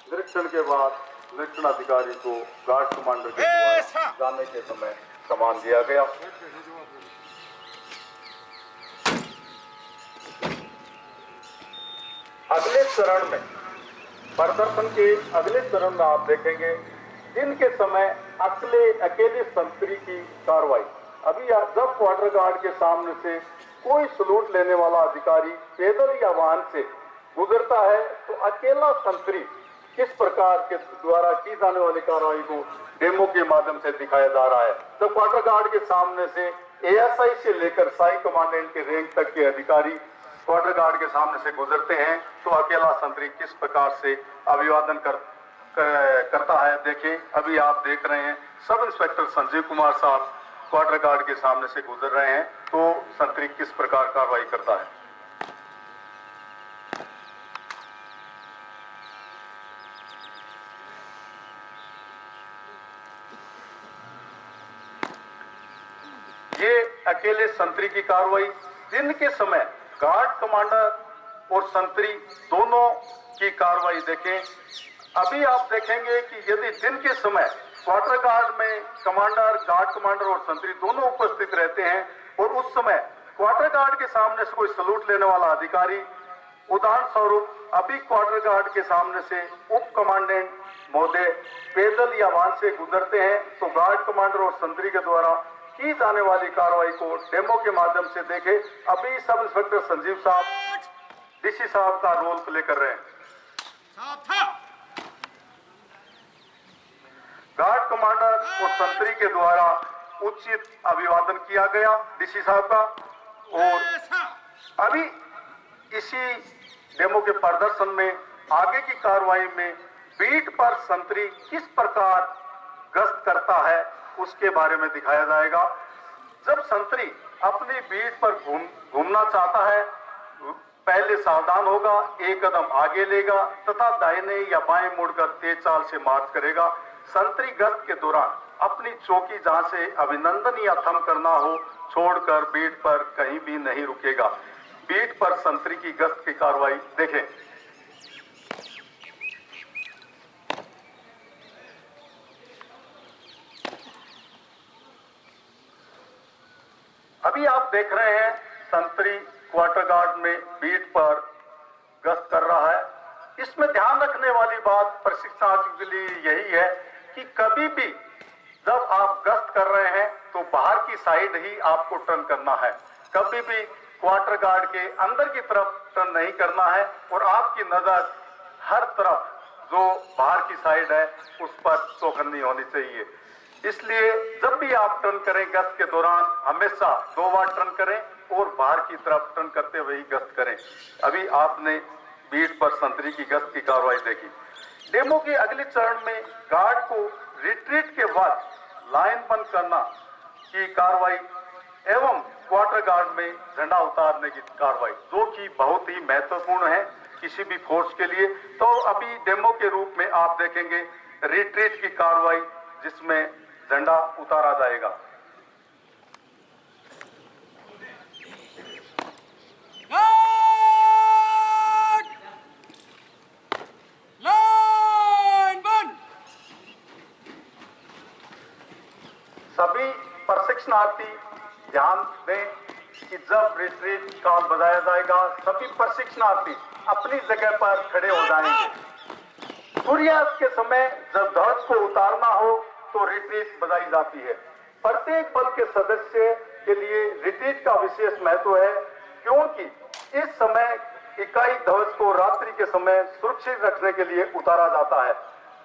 निरीक्षण के बाद निरीक्षण अधिकारी को गार्ड कमांडर के द्वारा जाने के समय कमान दिया गया। अगले चरण में प्रदर्शन के अगले चरण में आप देखेंगे दिन के समय अकेले संतरी की कार्रवाई। अभी जब क्वार्टर गार्ड के सामने से कोई सलूट लेने वाला अधिकारी पैदल या वाहन से गुजरता है तो अकेला संतरी किस प्रकार के द्वारा की जाने वाली कार्रवाई को डेमो के माध्यम से दिखाया जा रहा है। जब क्वार्टर गार्ड के सामने से एएसआई से लेकर साई कमांडेंट के रैंक तक के अधिकारी क्वार्टर गार्ड के सामने से गुजरते हैं तो अकेला संतरी किस प्रकार से अभिवादन करता है। देखिए अभी आप देख रहे हैं सब इंस्पेक्टर संजीव कुमार साहब क्वार्टर गार्ड के सामने से गुजर रहे हैं तो संतरी किस प्रकार कार्रवाई करता है। ये अकेले संतरी की कार्रवाई दिन के समय गार्ड कमांडर और संतरी दोनों की कार्रवाई देखें। अभी आप देखेंगे कि यदि दिन के समय क्वार्टर गार्ड में कमांडर, गार्ड कमांडर और संतरी दोनों उपस्थित रहते हैं और उस समय क्वार्टर गार्ड के सामने से कोई सलूट लेने वाला अधिकारी, उदाहरण स्वरूप अभी क्वार्टर गार्ड के सामने से उप कमांडेंट महोदय पैदल या वाहन से गुजरते हैं तो गार्ड कमांडर और संतरी के द्वारा की जाने वाली कार्रवाई को डेमो के माध्यम से देखें। अभी सब इंस्पेक्टर संजीव साहब डीसी साहब का रोल प्ले कर रहे हैं। गार्ड कमांडर और संतरी के द्वारा उचित अभिवादन किया गया डीसी साहब का और अभी इसी डेमो के प्रदर्शन में आगे की कार्रवाई में बीट पर संतरी किस प्रकार गश्त करता है उसके बारे में दिखाया जाएगा। जब संतरी अपनी बीट पर घूमना चाहता है पहले सावधान होगा, एक कदम आगे लेगा तथा दाहिने या बाएं मुड़कर तेज चाल से मार्च करेगा। संतरी गश्त के दौरान अपनी चौकी जहां से अभिनंदन या थम करना हो छोड़कर बीट पर कहीं भी नहीं रुकेगा। बीट पर संतरी की गश्त की कार्रवाई देखें। अभी आप देख रहे हैं संतरी क्वार्टर गार्ड में बीट पर गश्त कर रहा है। इसमें ध्यान रखने वाली बात प्रशिक्षणार्थियों के लिए यही है कि कभी भी जब आप गश्त कर रहे हैं तो बाहर की साइड ही आपको टर्न करना है। कभी भी क्वार्टर गार्ड के अंदर की तरफ टर्न नहीं करना है और आपकी नजर हर तरफ जो बाहर की साइड है उस पर चौकन्नी होनी चाहिए। इसलिए जब भी आप टर्न करें गश्त के दौरान हमेशा 2 बार टर्न करें और बाहर की तरफ टर्न करते हुए ही गश्त करें। अभी आपने बीट पर संतरी की गश्त की कार्रवाई देखी। डेमो के अगले चरण में गार्ड को रिट्रीट के बाद लाइन बंद करना की कार्रवाई एवं क्वार्टर गार्ड में झंडा उतारने की कार्रवाई जो कि बहुत ही महत्वपूर्ण है किसी भी फोर्स के लिए। तो अभी डेमो के रूप में आप देखेंगे रिट्रीट की कार्रवाई जिसमें झंडा उतारा जाएगा। सभी प्रशिक्षणार्थी ध्यान दें कि जब रिट्रीट कॉल बजाया जाएगा सभी प्रशिक्षणार्थी अपनी जगह पर खड़े हो जाएंगे। सूर्यास्त के समय जब ध्वज को उतारना हो तो रिट्रीट बजाई जाती है। प्रत्येक बल के सदस्य के लिए रिट्रीट का विशेष महत्व है, क्योंकि इस समय इकाई ध्वज को रात्रि के समय सुरक्षित रखने के लिए उतारा जाता है।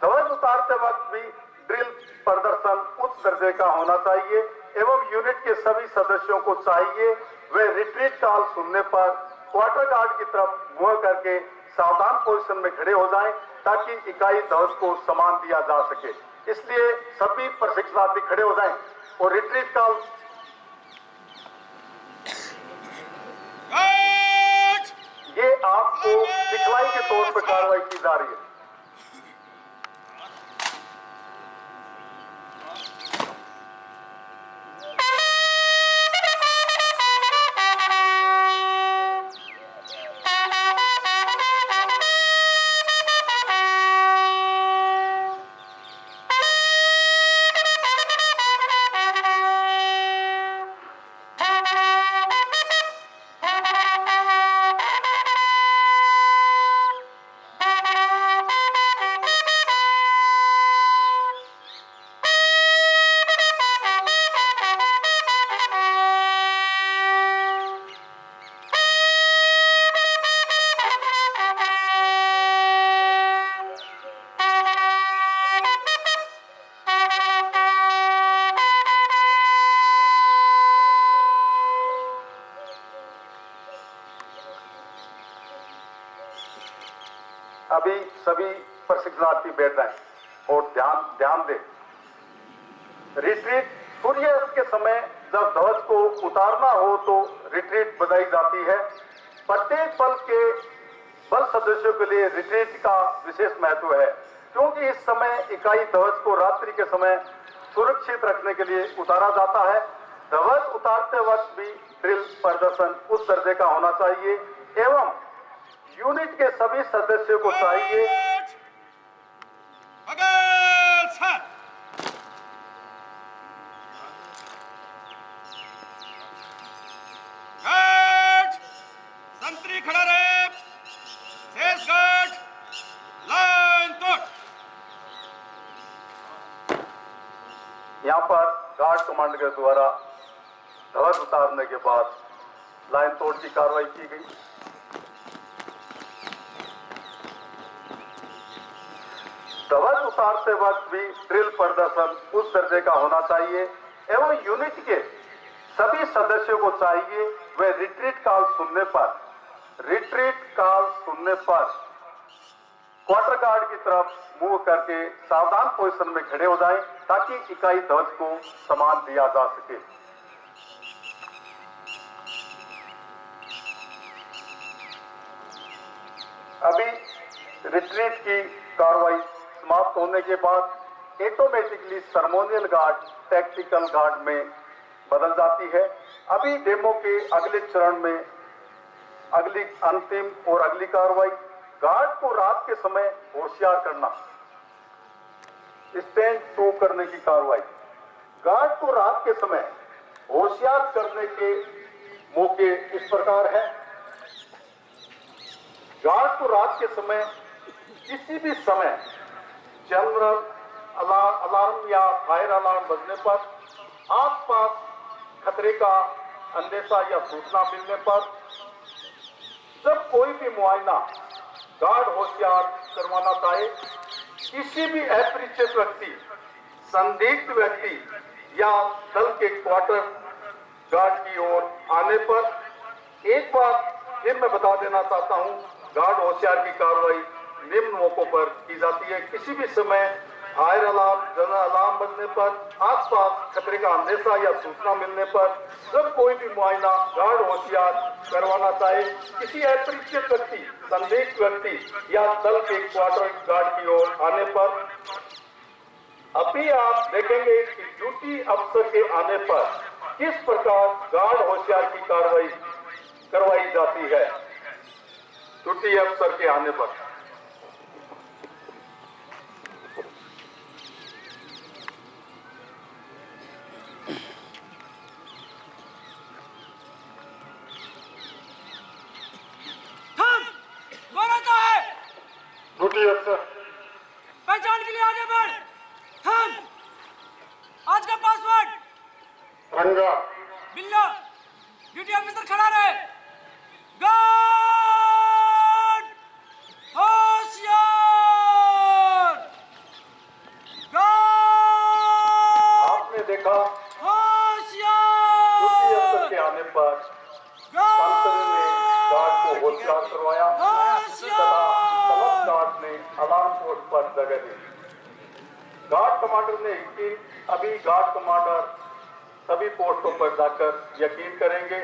ध्वज उतारते वक्त भी ड्रिल प्रदर्शन उच्च दर्जे का होना चाहिए एवं यूनिट के सभी सदस्यों को चाहिए वे रिट्रीट कॉल सुनने पर क्वार्टर गार्ड की तरफ मुंह करके सावधान पोजीशन में खड़े हो जाएं ताकि इकाई ध्वज को सम्मान दिया जा सके। इसलिए सभी प्रशिक्षणार्थी खड़े हो जाएं और रिट्रीट कॉल ये आपको सिखलाई के तौर पर कार्रवाई की जा रही है। अभी सभी प्रशिक्षणार्थी बैठ जाएं और ध्यान दें। रिट्रीट सूर्यास्त के समय जब ध्वज को उतारना हो तो रिट्रीट बजाई जाती है। प्रत्येक बल के बल सदस्यों के लिए रिट्रीट का विशेष महत्व है, क्योंकि इस समय इकाई ध्वज को रात्रि के समय सुरक्षित रखने के लिए उतारा जाता है। ध्वज उतारते वक्त भी ड्रिल प्रदर्शन उच्च दर्जे का होना चाहिए एवं यूनिट के सभी सदस्यों को चाहिए संतरी खड़ा रहे, शेष गार्ड लाइन तोड़। यहाँ पर गार्ड कमांड के द्वारा ध्वज उतारने के बाद लाइन तोड़ की कार्रवाई की गई। ध्वज उतारते वक्त भी ड्रिल प्रदर्शन उस दर्जे का होना चाहिए एवं यूनिट के सभी सदस्यों को चाहिए वे रिट्रीट कॉल सुनने पर क्वार्टर गार्ड की तरफ मुंह करके सावधान पोजीशन में खड़े हो जाएं ताकि इकाई ध्वज को सम्मान दिया जा सके। अभी रिट्रीट की कार्रवाई समाप्त होने के बाद ऑटोमेटिकली सर्मोनियल गार्ड टैक्टिकल गार्ड में बदल जाती है। अभी डेमो के अगले चरण में अगली अंतिम और अगली कार्रवाई गार्ड को रात के समय होशियार करना, स्टैंड टू करने की कार्रवाई। गार्ड को रात के समय होशियार करने के मौके इस प्रकार है। गार्ड को रात के समय किसी भी समय जनरल अलार्म या फायर अलार्म बजने पर, आसपास खतरे का अंदेशा या सूचना मिलने पर, जब कोई भी मुआयना गार्ड होशियार करवाना चाहे, किसी भी अपरिचित व्यक्ति, संदिग्ध व्यक्ति या दल के क्वार्टर गार्ड की ओर आने पर, एक बार फिर मैं बता देना चाहता हूं, गार्ड होशियार की कार्रवाई निम्न मौकों पर की जाती है। किसी भी समय फायर अलार्म, जनरल अलार्म बजने पर, आसपास खतरे का अंदेशा या सूचना मिलने पर, जब कोई भी मुआयना गार्ड होशियार करवाना चाहे, किसी अपरिचित व्यक्ति, संदिग्ध व्यक्ति या दल के क्वार्टर गार्ड की ओर आने पर, अभी आप देखेंगे कि ड्यूटी अफसर के आने पर किस प्रकार गार्ड होशियार की कार्रवाई करवाई जाती है। ड्यूटी अफसर के आने पर रंगा बिल्ला ड्यूटी ऑफिसर खड़ा रहे। गार्ड होशियार। गार्ड आपने देखा होशियार। ड्यूटी अफसर के आने पर संतरी ने गार्ड को होशियार करवाया तथा समस्त गार्ड ने अलार्म पोस्ट पर जगह दी। गार्ड कमांडर ने अभी गार्ड कमांडर सभी पोस्टों पर जाकर यकीन करेंगे।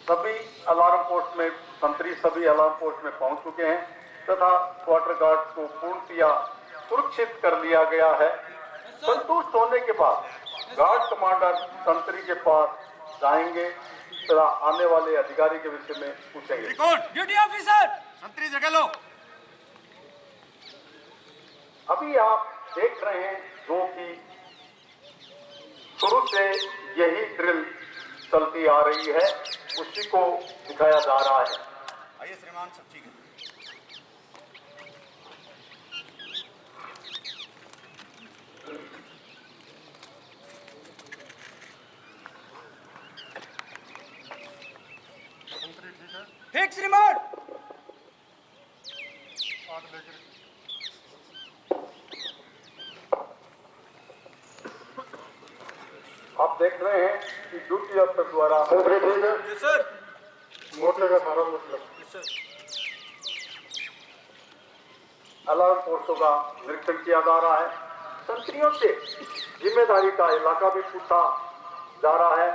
सभी अलार्म पोस्ट में संतरी सभी अलार्म पोस्ट में पहुंच चुके हैं तथा क्वार्टर गार्ड को पूर्णतया सुरक्षित कर लिया गया है। संतुष्ट होने के बाद गार्ड कमांडर संतरी के पास जाएंगे तथा आने वाले अधिकारी के विषय में पूछेंगे। ड्यूटी ऑफिसर संतरी जगह लो। अभी आप देख रहे हैं जो कि शुरू से यही ड्रिल चलती आ रही है उसी को दिखाया जा रहा है। आइए श्रीमान, सब ठीक है। ठीक श्रीमान। आप देख रहे हैं कि ड्यूटी अफसर द्वारा मोर्चे का सारा मतलब अलार्म पोस्टों का निरीक्षण किया जा रहा है। संतरियों से जिम्मेदारी का इलाका भी पूछा जा रहा है।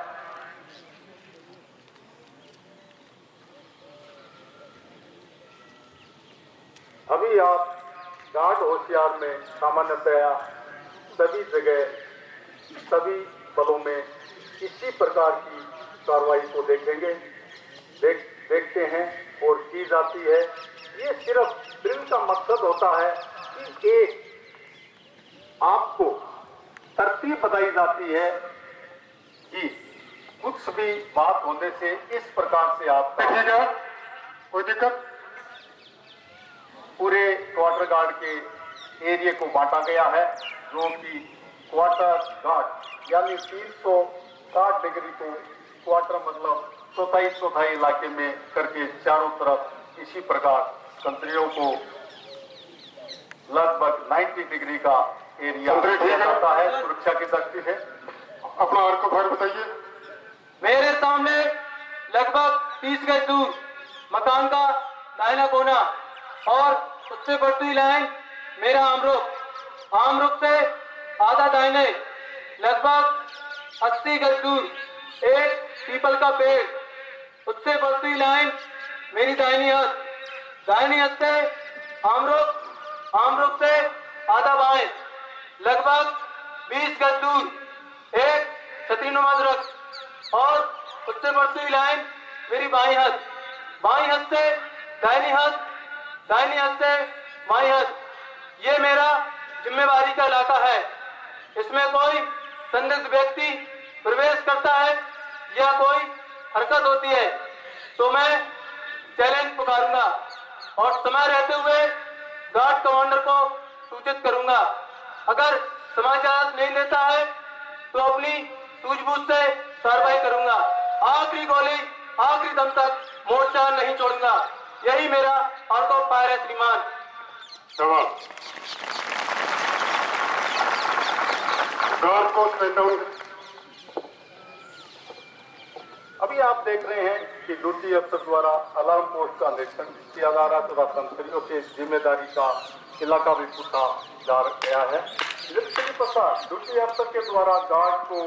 अभी आप गार्ड होशियार में सामान्यतया सभी जगह सभी बलों में इसी प्रकार की कार्रवाई को देखेंगे देखते हैं और की जाती है। ये सिर्फ ड्रिल का मकसद होता है कि एक आपको तरतीब बताई जाती है कि कुछ भी बात होने से इस प्रकार से आप देखिएगा। कोई दिक्कत? पूरे क्वार्टर गार्ड के एरिया को बांटा गया है जो कि क्वार्टर गार्ड यानी 360 डिग्री को क्वार्टर मतलब चौथाई इलाके में करके चारों तरफ इसी प्रकार संतरियों को लगभग 90 डिग्री का एरिया दिया जाता है सुरक्षा की दृष्टि से। अपना और को भर बताइए। मेरे सामने लगभग 30 गज दूर मकान का दाहिना कोना और उससे बढ़ती लाइन मेरा आमरुख से आधा दाहिने लगभग 80 गज दूर एक पीपल का पेड़, उससे बढ़ती लाइन मेरी दाहिनी हाथ से आमरुख से आधा बाएं लगभग 20 गज दूर एक छतरीनुमा दरख्त और उससे बढ़ती लाइन मेरी बाईं हाथ से दाहिनी हाथ से बाईं हाथ। ये मेरा जिम्मेवारी का इलाका है। इसमें कोई संदिग्ध व्यक्ति प्रवेश करता है या कोई हरकत होती है तो मैं चैलेंज पुकारूंगा और समय रहते हुए गार्ड कमांडर को सूचित करूंगा। अगर समाचार नहीं देता है तो अपनी सूझबूझ से कार्रवाई करूंगा। आखिरी गोली आखिरी दम तक मोर्चा नहीं छोड़ूंगा। यही मेरा आउट ऑफ फायर है श्रीमान। गार्ड को स्टैंड डाउन। अभी आप देख रहे हैं कि ड्यूटी अफसर द्वारा अलार्म पोस्ट का निरीक्षण किया जा रहा है तथा संतरियों के जिम्मेदारी का इलाका भी पूछा जा गया है। ड्यूटी अफसर के द्वारा गार्ड को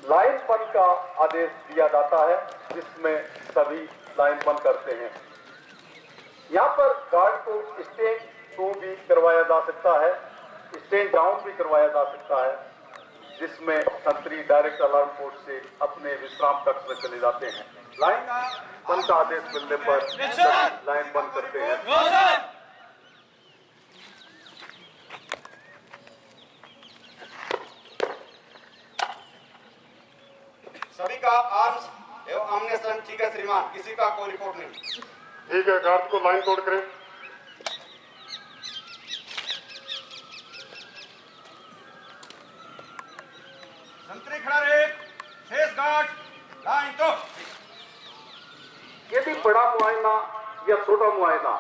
लाइन बंद का आदेश दिया जाता है जिसमें सभी लाइन बंद करते हैं। यहाँ पर गार्ड को स्टैंड 2 भी करवाया जा सकता है, स्टैंड डाउन भी करवाया जा सकता है जिसमें संतरी डायरेक्ट अलार्म पोस्ट से अपने विश्राम कक्ष में चले जाते हैं। लाइन बंद का आदेश मिलने पर लाइन बंद करते हैं। सभी का आर्म्स एवं आमने-सामने ठीक है श्रीमान, किसी का कोई रिपोर्ट नहीं। ठीक है, गार्ड को लाइन तोड़ करें। खड़ा रहे। शेष गार्ड लाइन तो। यदि बड़ा मुआयना या छोटा मुआयना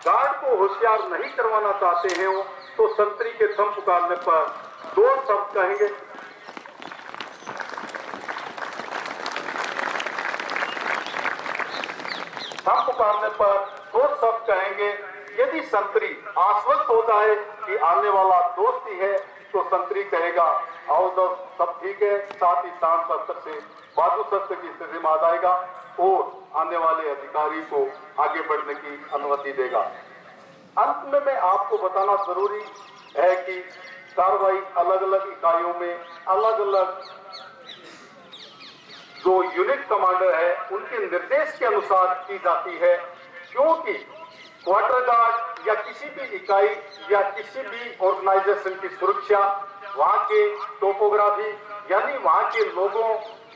गार्ड को होशियार नहीं करवाना चाहते हैं तो संतरी के थम पुकारने पर 2 शब्द कहेंगे। थम पुकारने पर 2 शब्द कहेंगे। यदि संतरी आश्वस्त हो जाए कि आने वाला दोस्त ही है तो संतरी कहेगा आओ दोस्त सब ठीक है, साथ ही शांत शस्त्र से बाजू शस्त्र की स्थिति में आ जाएगा और आने वाले अधिकारी को आगे बढ़ने की अनुमति देगा। अंत में मैं आपको बताना जरूरी है कि कार्रवाई अलग अलग इकाइयों में अलग अलग जो यूनिट कमांडर है उनके निर्देश के अनुसार की जाती है, क्योंकि क्वार्टर गार्ड या किसी भी इकाई या किसी भी ऑर्गेनाइजेशन की सुरक्षा वहां के टोपोग्राफी यानी वहां के लोगों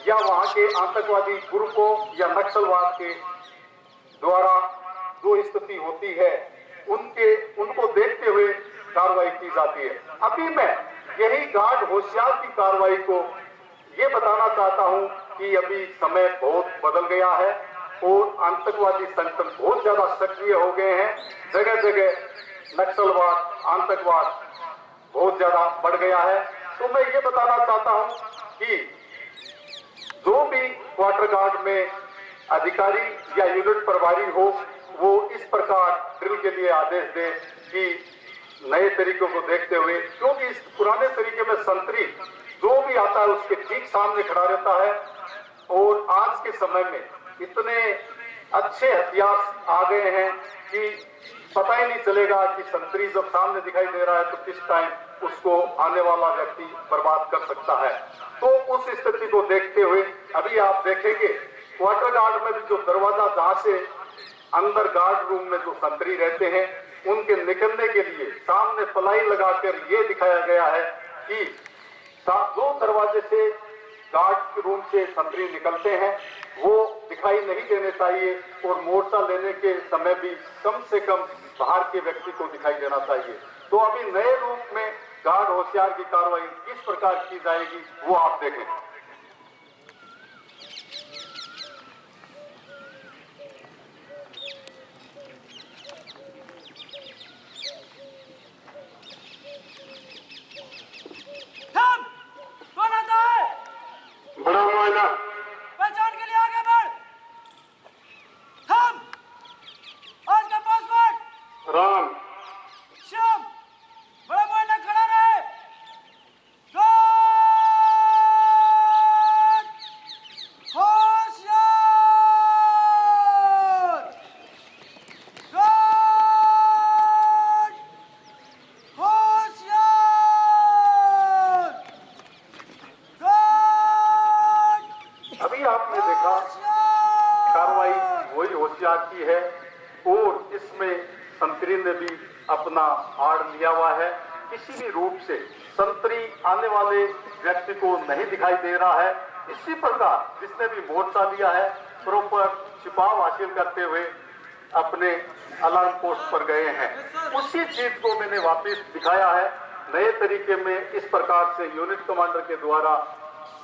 या वहां के आतंकवादी ग्रुपों या नक्सलवाद के द्वारा जो स्थिति होती है उनको देखते हुए कार्रवाई की जाती है। अभी मैं यही गार्ड होशियार की कार्रवाई को ये बताना चाहता हूं कि अभी समय बहुत बदल गया है और आतंकवादी संगठन बहुत ज्यादा सक्रिय हो गए हैं। जगह जगह नक्सलवाद आतंकवाद बहुत ज्यादा बढ़ गया है। तो मैं ये बताना चाहता हूं कि जो भी क्वार्टर गार्ड में अधिकारी या यूनिट प्रभारी हो वो इस प्रकार ड्रिल के लिए आदेश दे कि नए तरीकों को देखते हुए, क्योंकि इस पुराने तरीके में संतरी जो भी आता है उसके ठीक सामने खड़ा रहता है और आज के समय में इतने अच्छे हथियार आ गए हैं कि पता ही नहीं चलेगा कि संतरी जब सामने दिखाई दे रहा है तो किस टाइम उसको आने वाला व्यक्ति बर्बाद कर सकता है। तो उस स्थिति को देखते हुए अभी आप देखेंगे क्वार्टर गार्ड में भी जो दरवाजा जहां से अंदर गार्ड रूम में जो संतरी रहते हैं उनके निकलने के लिए सामने पलाई लगाकर ये दिखाया गया है कि जो दरवाजे से गार्ड रूम से संतरी निकलते हैं वो दिखाई नहीं देने चाहिए और मोर्चा लेने के समय भी कम से कम बाहर के व्यक्ति को दिखाई देना चाहिए। तो अभी नए रूप में गार्ड होशियार की कार्रवाई किस प्रकार की जाएगी वो आप देखें। बड़ा मुआयना पहचान के लिए आगे बढ़। हम आज का पासवर्ड राम श्याम बड़ा मुआयना खड़ा रहे। होशियार आपने देखा कार्रवाई वही होशियार की है और इसमें संतरी ने भी अपना आड़ लिया हुआ है। किसी भी रूप से संतरी आने वाले व्यक्ति को नहीं दिखाई दे रहा है। इसी प्रकार जिसने भी मोर्चा लिया है प्रॉपर छिपाव हासिल करते हुए अपने अलार्म पोस्ट पर गए हैं। उसी चीज को मैंने वापस दिखाया है नए तरीके में। इस प्रकार से यूनिट कमांडर के द्वारा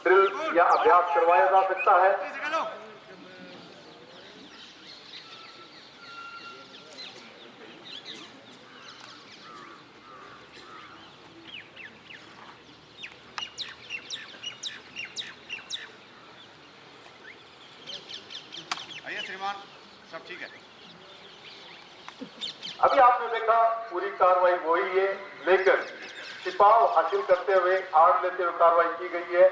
ड्रिल या अभ्यास करवाया जा सकता है। आइए श्रीमान, सब ठीक है। अभी आपने देखा पूरी कार्रवाई वही है, लेकिन छिपाव हासिल करते हुए आड़ लेते हुए कार्रवाई की गई है।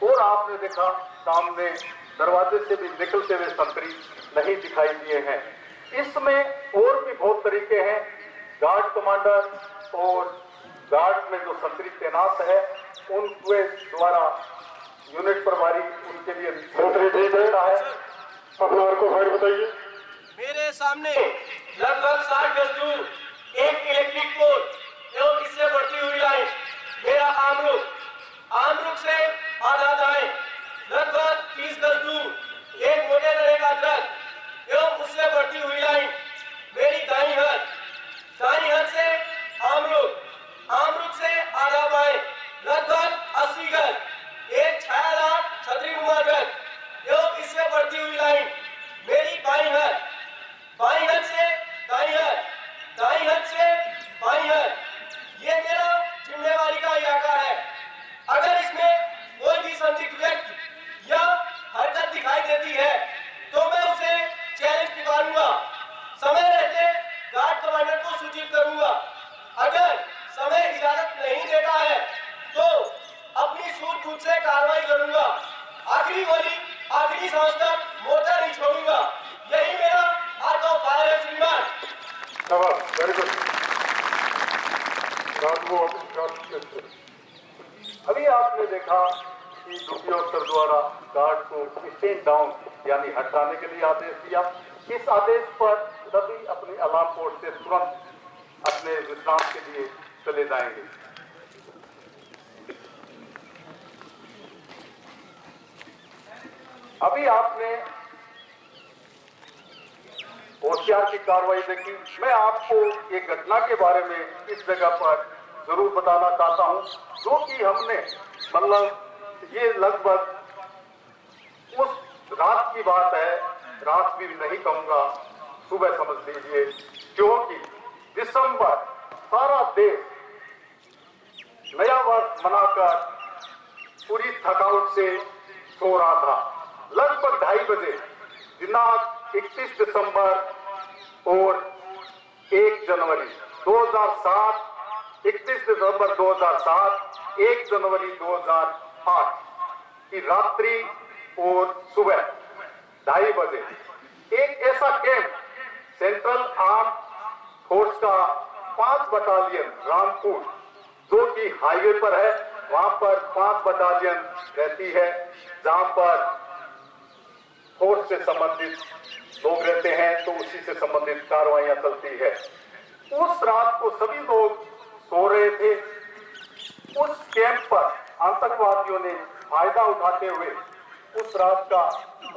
और आपने देखा सामने दरवाजे से भी निकलते हुए संतरी नहीं दिखाई दिए हैं। इसमें और भी बहुत तरीके हैं। गार्ड कमांडर और गार्ड में जो संतरी तैनात है उनके द्वारा यूनिट प्रभारी उनके लिए संतरी दे देता है। अपना और को फाइल बताइए। मेरे सामने लगभग 60 गज दूर एक इलेक्ट्रिक पोल एवं इससे बढ़ती हुई लाइन, मेरा आमरुख से आधा दाएं लगभग 30 गज दूर एक मोटे तरह का ट्रक एवं उससे बढ़ती हुई लाइन, मेरी दाईं हाथ से आमरुख से आधा बाएं लगभग 80 गज एक छायादार शाबाश, वेरी गुड। अभी आपने देखा कि ड्यूटी ऑफिसर द्वारा गार्ड को स्टैंड डाउन यानी हटाने के लिए आदेश दिया। इस आदेश पर सभी अपनी अलार्म पोर्ट से तुरंत अपने विश्राम के लिए चले जाएंगे। अभी आपने होशियार की कार्रवाई देखी। मैं आपको एक घटना के बारे में इस जगह पर जरूर बताना चाहता हूं, जो कि हमने मतलब ये लगभग उस रात की बात है, रात भी नहीं कहूंगा, सुबह समझ लीजिए, क्योंकि दिसंबर सारा देश नया वर्ष मनाकर पूरी थकावट से सो रहा था। लगभग 2:30 बजे दिनांक 31 दिसंबर और 1 जनवरी 2007, 31 दिसंबर 2007, 1 जनवरी 2008 की रात्रि और सुबह 2:30 बजे एक ऐसा कैंप सेंट्रल आर्म फोर्स का 5 बटालियन रामपुर, जो कि हाईवे पर है, वहां पर 5 बटालियन रहती है, जहां पर फोर्स से संबंधित लोग रहते हैं, तो उसी से संबंधित कार्रवाइयां चलती है। उस रात को सभी लोग सो रहे थे। उस कैंप पर आतंकवादियों ने फायदा उठाते हुए उस रात का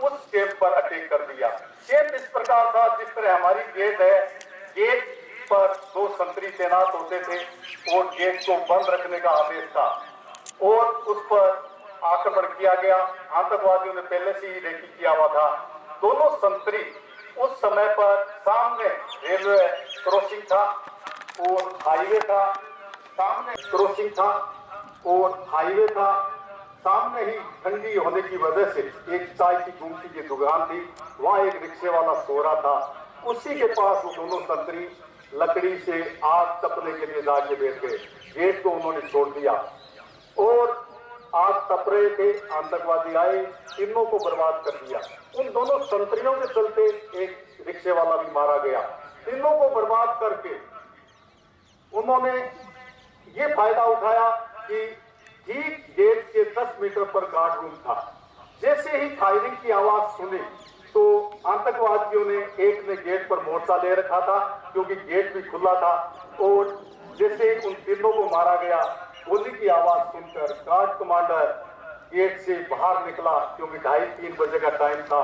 उस कैंप पर अटैक कर दिया। कैंप इस प्रकार था, जिस तरह हमारी गेट है, गेट पर 2 संतरी तैनात होते थे और गेट को बंद रखने का आदेश था और उस पर आक्रमण किया गया। आतंकवादियों ने पहले से ही रेकी किया हुआ था। दोनों संतरी उस समय पर सामने रेलवे क्रॉसिंग था और हाईवे था, सामने क्रॉसिंग था और हाईवे था। सामने ही ठंडी होने की वजह से एक चाय की गुमटी की दुकान थी, वहां एक रिक्शे वाला सो रहा था। उसी के पास वो दोनों संतरी लकड़ी से आग तपने के लिए जाके बैठ गए। गेट को उन्होंने छोड़ दिया और आग तप रहे थे। आतंकवादी आए, तीनों को बर्बाद कर दिया। उन दोनों संतरियों के चलते एक रिक्शे वाला भी मारा गया। तीनों को बर्बाद करके उन्होंने ये फायदा उठाया कि ठीक गेट के 10 मीटर पर गार्ड रूम था। जैसे ही फायरिंग की आवाज सुनी तो आतंकवादियों ने, एक ने गेट पर मोर्चा ले रखा था क्योंकि गेट भी खुला था, और जैसे उन तीनों को मारा गया, गोली की आवाज सुनकर गार्ड कमांडर गेट से बाहर निकला, क्योंकि 2:30-3 बजे का टाइम था,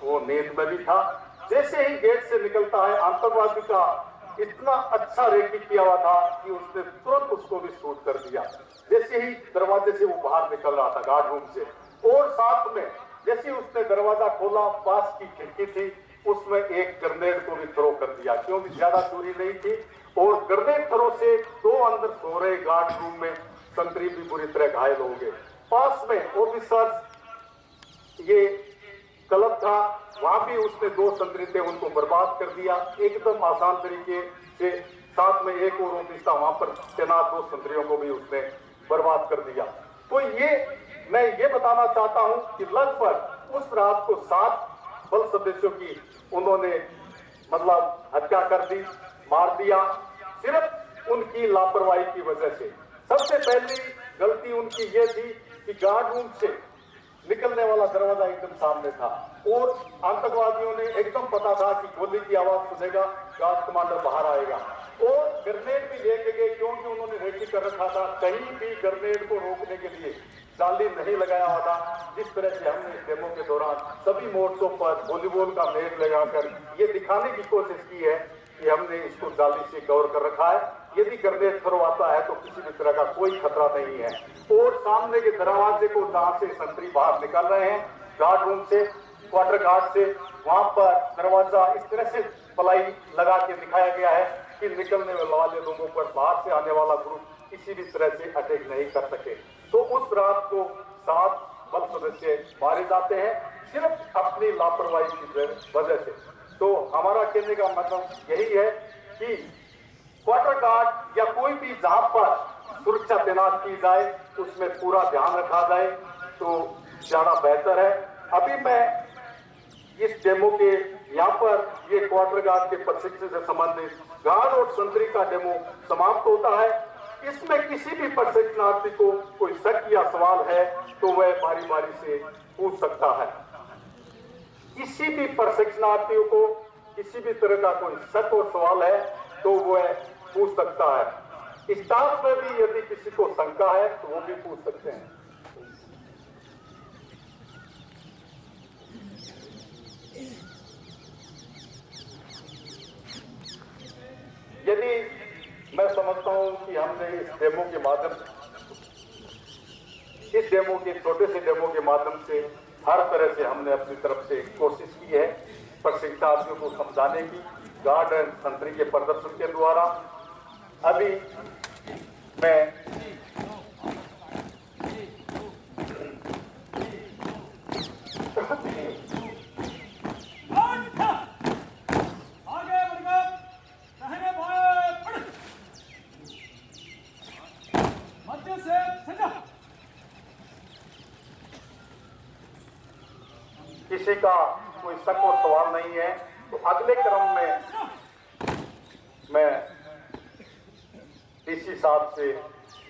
वो नींद में भी था। जैसे ही गेट से निकलता है, आतंकवादी का इतना अच्छा रेकी किया हुआ था कि उसने तुरंत उसको भी शूट कर दिया। जैसे ही दरवाजे से वो बाहर निकल रहा था गार्ड रूम से, और साथ में जैसे उसने दरवाजा खोला, पास की खिड़की थी, उसमें एक ग्रेनेड को भी थ्रो कर दिया, क्योंकि ज्यादा दूरी नहीं थी। और ग्रेनेड थ्रो से 2 अंदर सो रहे गार्ड रूम में संतरी भी बुरी तरह घायल हो गए। पास में ऑफिसर्स ये क्लब था, वहां भी उसने 2 संतरी थे, उनको बर्बाद कर दिया एकदम आसान तरीके से। साथ में एक और ऑफिस था, वहां पर तैनात 2 संतरियों को भी उसने बर्बाद कर दिया। तो मैं ये बताना चाहता हूं कि लगभग उस रात को 7 बल सदस्यों की उन्होंने मतलब हत्या कर दी, मार दिया, सिर्फ उनकी लापरवाही की वजह से। सबसे पहली गलती उनकी ये थी कि गार्ड रूम से निकलने वाला दरवाजा एकदम सामने था और आतंकवादियों ने एकदम पता था कि गोली की आवाज सुनेगा, गार्ड कमांडर बाहर आएगा, और ग्रेनेड भी लेके गए, क्योंकि उन्होंने रेकी कर रखा था। कहीं भी ग्रेनेड को रोकने के लिए जाली नहीं लगाया हुआ था। जिस तरह से हमने इस डेमो के दौरान सभी मोर्चों पर वॉलीबॉल का नेट लगाकर ये दिखाने की कोशिश की है कि हमने इसको जाली से कवर कर रखा है। यदि ग्रेनेड थ्रो आता है तो किसी भी तरह का कोई खतरा नहीं है। और सामने के दरवाजे को, जहां से संतरी बाहर निकल रहे हैं गार्ड रूम से, क्वार्टर गार्ड से, वहां पर दरवाजा इस तरह से पलाई लगा के दिखाया गया है कि निकलने वाले लोगों पर, बाहर से आने वाला ग्रुप किसी भी तरह से अटैक नहीं कर सके। तो उस रात को 7 बल सदस्य मारे जाते हैं सिर्फ अपनी लापरवाही की वजह से। तो हमारा कहने का मतलब यही है कि क्वार्टर गार्ड या कोई भी जहां पर सुरक्षा तैनात की जाए उसमें पूरा ध्यान रखा जाए तो ज्यादा बेहतर है। अभी मैं इस डेमो के यहाँ पर ये क्वार्टर गार्ड के प्रशिक्षण से संबंधित गार्ड और संतरी का डेमो समाप्त होता है। इसमें किसी भी प्रशिक्षणार्थी को कोई शक या सवाल है तो वह बारी बारी से पूछ सकता है। किसी भी प्रशिक्षणार्थियों को किसी भी तरह का कोई शक और सवाल है तो वह पूछ सकता है। स्टाफ में भी यदि किसी को शंका है तो वो भी पूछ सकते हैं। यदि मैं समझता हूं कि हमने इस डेमो के छोटे से डेमो के माध्यम से हर तरह से हमने अपनी तरफ से कोशिश की है प्रशिक्षणार्थियों को समझाने की गार्ड एंड संतरी के प्रदर्शन के द्वारा। अभी मैं किसी का कोई शक और सवाल नहीं है तो अगले क्रम में मैं डीसी साहब से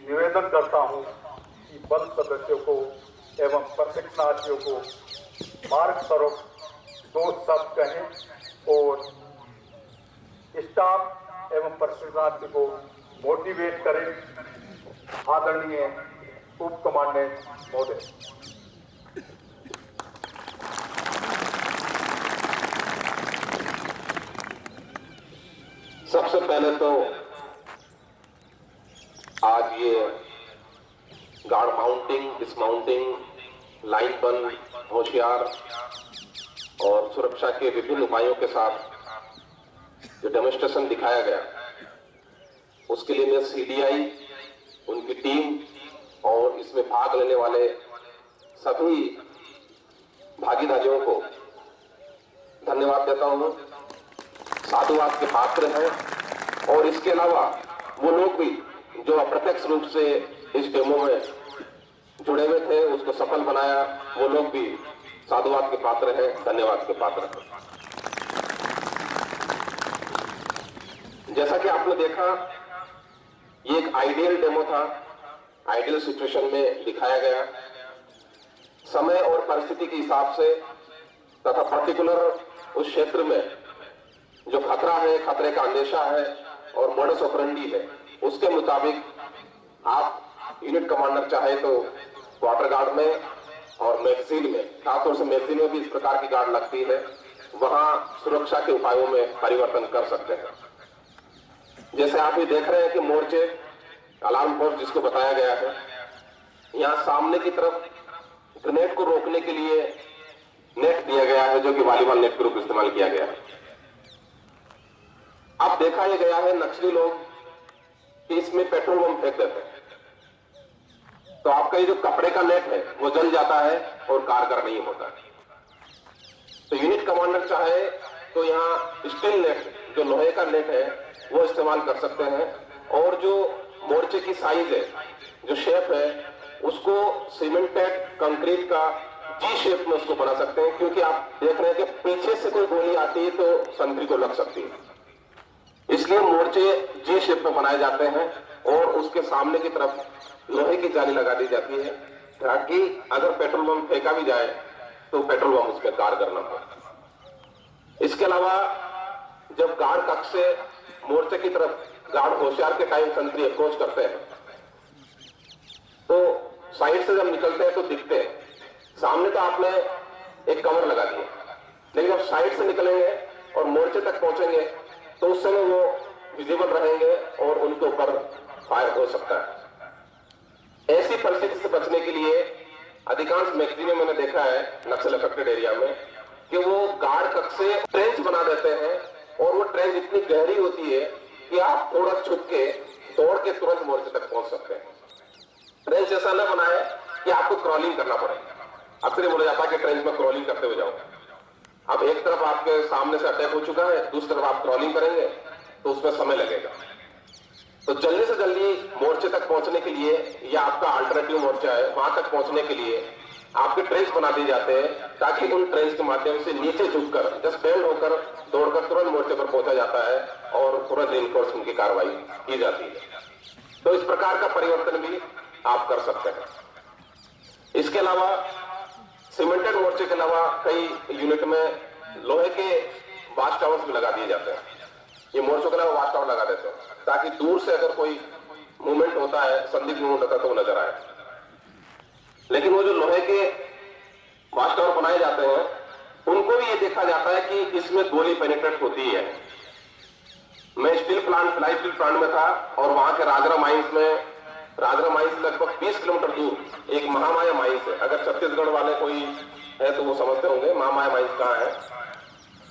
निवेदन करता हूं कि बल सदस्यों को एवं प्रशिक्षणार्थियों को मार्ग स्वरूप 2 शब्द कहें और स्टाफ एवं प्रशिक्षणार्थी को मोटिवेट करें। आदरणीय उप कमांडेंट महोदय। सबसे पहले तो आज ये गार्ड माउंटिंग, डिसमाउंटिंग, लाइन बंद, होशियार और सुरक्षा के विभिन्न उपायों के साथ जो डेमोन्स्ट्रेशन दिखाया गया उसके लिए मैं सीडीआई, उनकी टीम और इसमें भाग लेने वाले सभी भागीदारियों को धन्यवाद देता हूं। साधुवाद के पात्र हैं और इसके अलावा वो लोग भी जो अप्रत्यक्ष रूप से इस डेमो में जुड़े हुए थे उसको सफल बनाया, वो लोग भी साधुवाद के पात्र हैं, धन्यवाद के पात्र हैं। जैसा कि आपने देखा ये एक आइडियल डेमो था, आइडियल सिचुएशन में दिखाया गया। समय और परिस्थिति के हिसाब से तथा पर्टिकुलर उस क्षेत्र में जो खतरा है, खतरे का अंदेशा है और मोडस ऑपरेंडी है उसके मुताबिक आप यूनिट कमांडर चाहे तो क्वार्टर गार्ड में और मैगजीन में, खासतौर से मैगजीन में भी इस प्रकार की गार्ड लगती है, वहां सुरक्षा के उपायों में परिवर्तन कर सकते हैं। जैसे आप ये देख रहे हैं कि मोर्चे अलार्म पोस्ट जिसको बताया गया है, यहाँ सामने की तरफ ग्रेनेड को रोकने के लिए नेट दिया गया है जो कि वॉलीबॉल नेट के रूप में इस्तेमाल किया गया है। अब देखा यह गया है नक्सली लोग कि इसमें पेट्रोल बम फेंक देते हैं तो आपका ये जो कपड़े का नेट है वो जल जाता है और कारगर नहीं होता। तो यूनिट कमांडर चाहे तो यहाँ स्टील नेट जो लोहे का नेट है वो इस्तेमाल कर सकते हैं और जो मोर्चे की साइज है, जो शेप है, उसको सीमेंटेड कंक्रीट का जी शेप में उसको बना सकते हैं, क्योंकि आप देख रहे हैं कि पीछे से कोई गोली आती है तो संतरी को लग सकती है। इसलिए मोर्चे जी शेप में बनाए जाते हैं और उसके सामने की तरफ लोहे की जाली लगा दी जाती है ताकि अगर पेट्रोल बम फेंका भी जाए तो पेट्रोल बम उसमें कारगर न हो। इसके अलावा जब गार्ड कक्ष से मोर्चे की तरफ गार्ड होशियार के टाइम संतरी अप्रोच करते हैं तो साइड से जब निकलते हैं तो दिखते हैं। सामने तो आपने एक कवर लगा दिया, लेकिन जब साइड से निकलेंगे और मोर्चे तक पहुंचेंगे तो उस समय वो विजिबल रहेंगे और उनके ऊपर फायर हो सकता है। ऐसी परिस्थिति से बचने के लिए अधिकांश मैगजीन में मैंने देखा है नक्सल अफेक्टेड एरिया में कि वो गार्ड कक्ष से ट्रेंच बना देते हैं और वो ट्रेंच इतनी गहरी होती है कि आप थोड़ा छुप के दौड़ के तुरंत मोर्चे तक पहुंच सकते हैं। ट्रेंच ऐसा न बनाए कि आपको क्रॉलिंग करना पड़े। अक्सर बोला जाता है कि ट्रेंच में क्रॉलिंग करते हुए जाओ। अब एक तरफ आपके सामने से अटैक हो चुका है, दूसरी तरफ आप क्रॉलिंग करेंगे तो उसमें समय लगेगा। तो जल्दी से जल्दी मोर्चे तक पहुंचने के लिए या आपका अल्टरनेटिव मोर्चा है वहां तक पहुंचने के लिए आपके ट्रेंच बना दिए जाते हैं ताकि उन ट्रेंच के माध्यम से नीचे झुककर जस्ट बेंड होकर दौड़कर तुरंत मोर्चे पर पहुंचा जाता है और तुरंत रिइंफोर्समेंट की कार्रवाई की जाती है। तो इस प्रकार का परिवर्तन भी आप कर सकते हैं। इसके अलावा सीमेंटेड मोर्चे के अलावा कई यूनिट में लोहे के वाच टावर्स भी लगा दिए जाते हैं। ये मोर्चों के अलावा वाच टावर लगा देते हैं ताकि दूर से अगर कोई मूवमेंट होता है, संदिग्ध मूवमेंट होता है तो वो नजर आए। लेकिन वो जो लोहे के वाच टावर बनाए जाते हैं उनको भी ये देखा जाता है कि इसमें गोली पेनिट्रेट होती है। मैं steel plant, fly steel plant में था और वहां के राजरा माइंस लगभग 20 किलोमीटर दूर एक महामाया माइंस है। अगर छत्तीसगढ़ वाले कोई है तो वो समझते होंगे महामाया माइंस कहाँ है।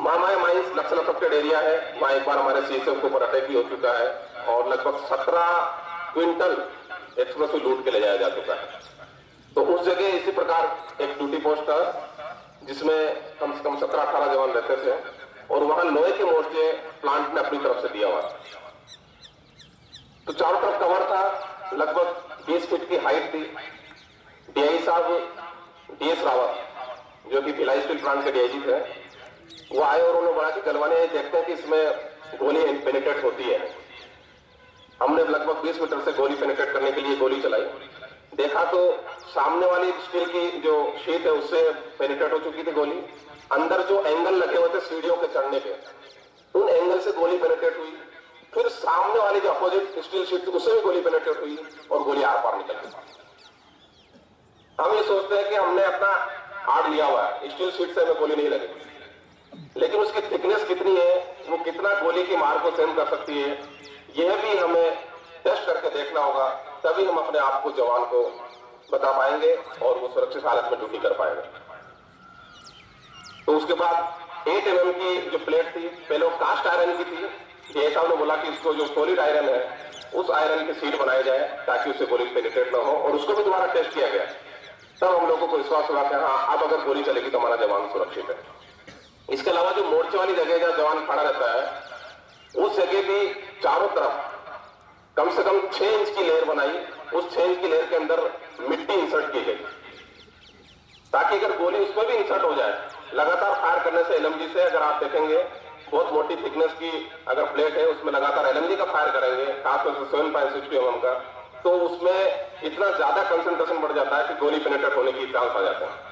महामाया माइंस नक्सल अफेक्टेड एरिया है। वहां एक बार हमारे सीएसएफ के ऊपर अटैक भी हो चुका है और लगभग 17 क्विंटल एक्सप्लोसिव लूट के ले जाया जा चुका है। तो उस जगह इसी प्रकार एक ड्यूटी पोस्ट था जिसमें कम से कम 17-18 जवान रहते थे और वहां लोहे के मोर्चे प्लांट ने अपनी तरफ से दिया हुआ। तो चारों तरफ कवर था, लगभग 20 फीट की हाइट थी। डीआई साहब डीएस रावत जो कि भिलाई स्टील प्लांट के डीआईजी थे, वो आए और उन्होंने बोला कि गलवाने देखते हैं कि इसमें गोली पेनिट्रेट होती है। हमने लगभग 20 मीटर से गोली पेनिट्रेट करने के लिए गोली चलाई। देखा तो सामने वाली स्टील की जो शीट है उससे पेनिट्रेट हो चुकी थी गोली। अंदर जो एंगल लगे हुए थे सीढ़ियों के चढ़ने पे, उन एंगल से गोली पेनिट्रेट हुई। फिर सामने वाली जो अपोजिट स्टील शीट थी उससे भी गोली पेनिट्रेट हुई और गोली आर पार निकल गई। हम ये सोचते हैं कि हमने अपना आड़ लिया हुआ है, स्टील शीट से हमें गोली नहीं लगेगी, लेकिन उसकी थिकनेस कितनी है, वो कितना गोली की मार को सहन कर सकती है, यह भी हमें टेस्ट करके देखना होगा। तभी हम अपने आप को जवान को बता पाएंगे और वो सुरक्षित हालत में ड्यूटी कर पाएंगे। तो उसके बाद 8 mm की जो प्लेट थी, पहले वो कास्ट आयरन की थी। डीआई साहब ने बोला कि इसको जो सॉलिड आयरन है उस आयरन की सीट बनाई जाए ताकि उससे गोली पेनिट्रेट ना हो, और उसको भी दोबारा टेस्ट किया गया। तब हम लोगों को विश्वास हुआ कि हाँ, अब अगर गोली चलेगी तो हमारा जवान सुरक्षित है। इसके अलावा जो मोर्चे वाली जगह जहां जवान खड़ा रहता है उस जगह भी चारों तरफ कम से कम 6 इंच की लेयर बनाई। उस 6 इंच की लेयर के अंदर मिट्टी इंसर्ट की गई ताकि अगर गोली उसमें भी इंसर्ट हो जाए, लगातार फायर करने से एलएमजी से, अगर आप देखेंगे बहुत मोटी थिकनेस की अगर प्लेट है उसमें लगातार एलएमजी का फायर करेंगे, खासतौर से 7.62 mm का, तो उसमें इतना ज्यादा कंसंट्रेशन बढ़ जाता है कि गोली पेनिट्रेट होने की चांस आ जाते हैं।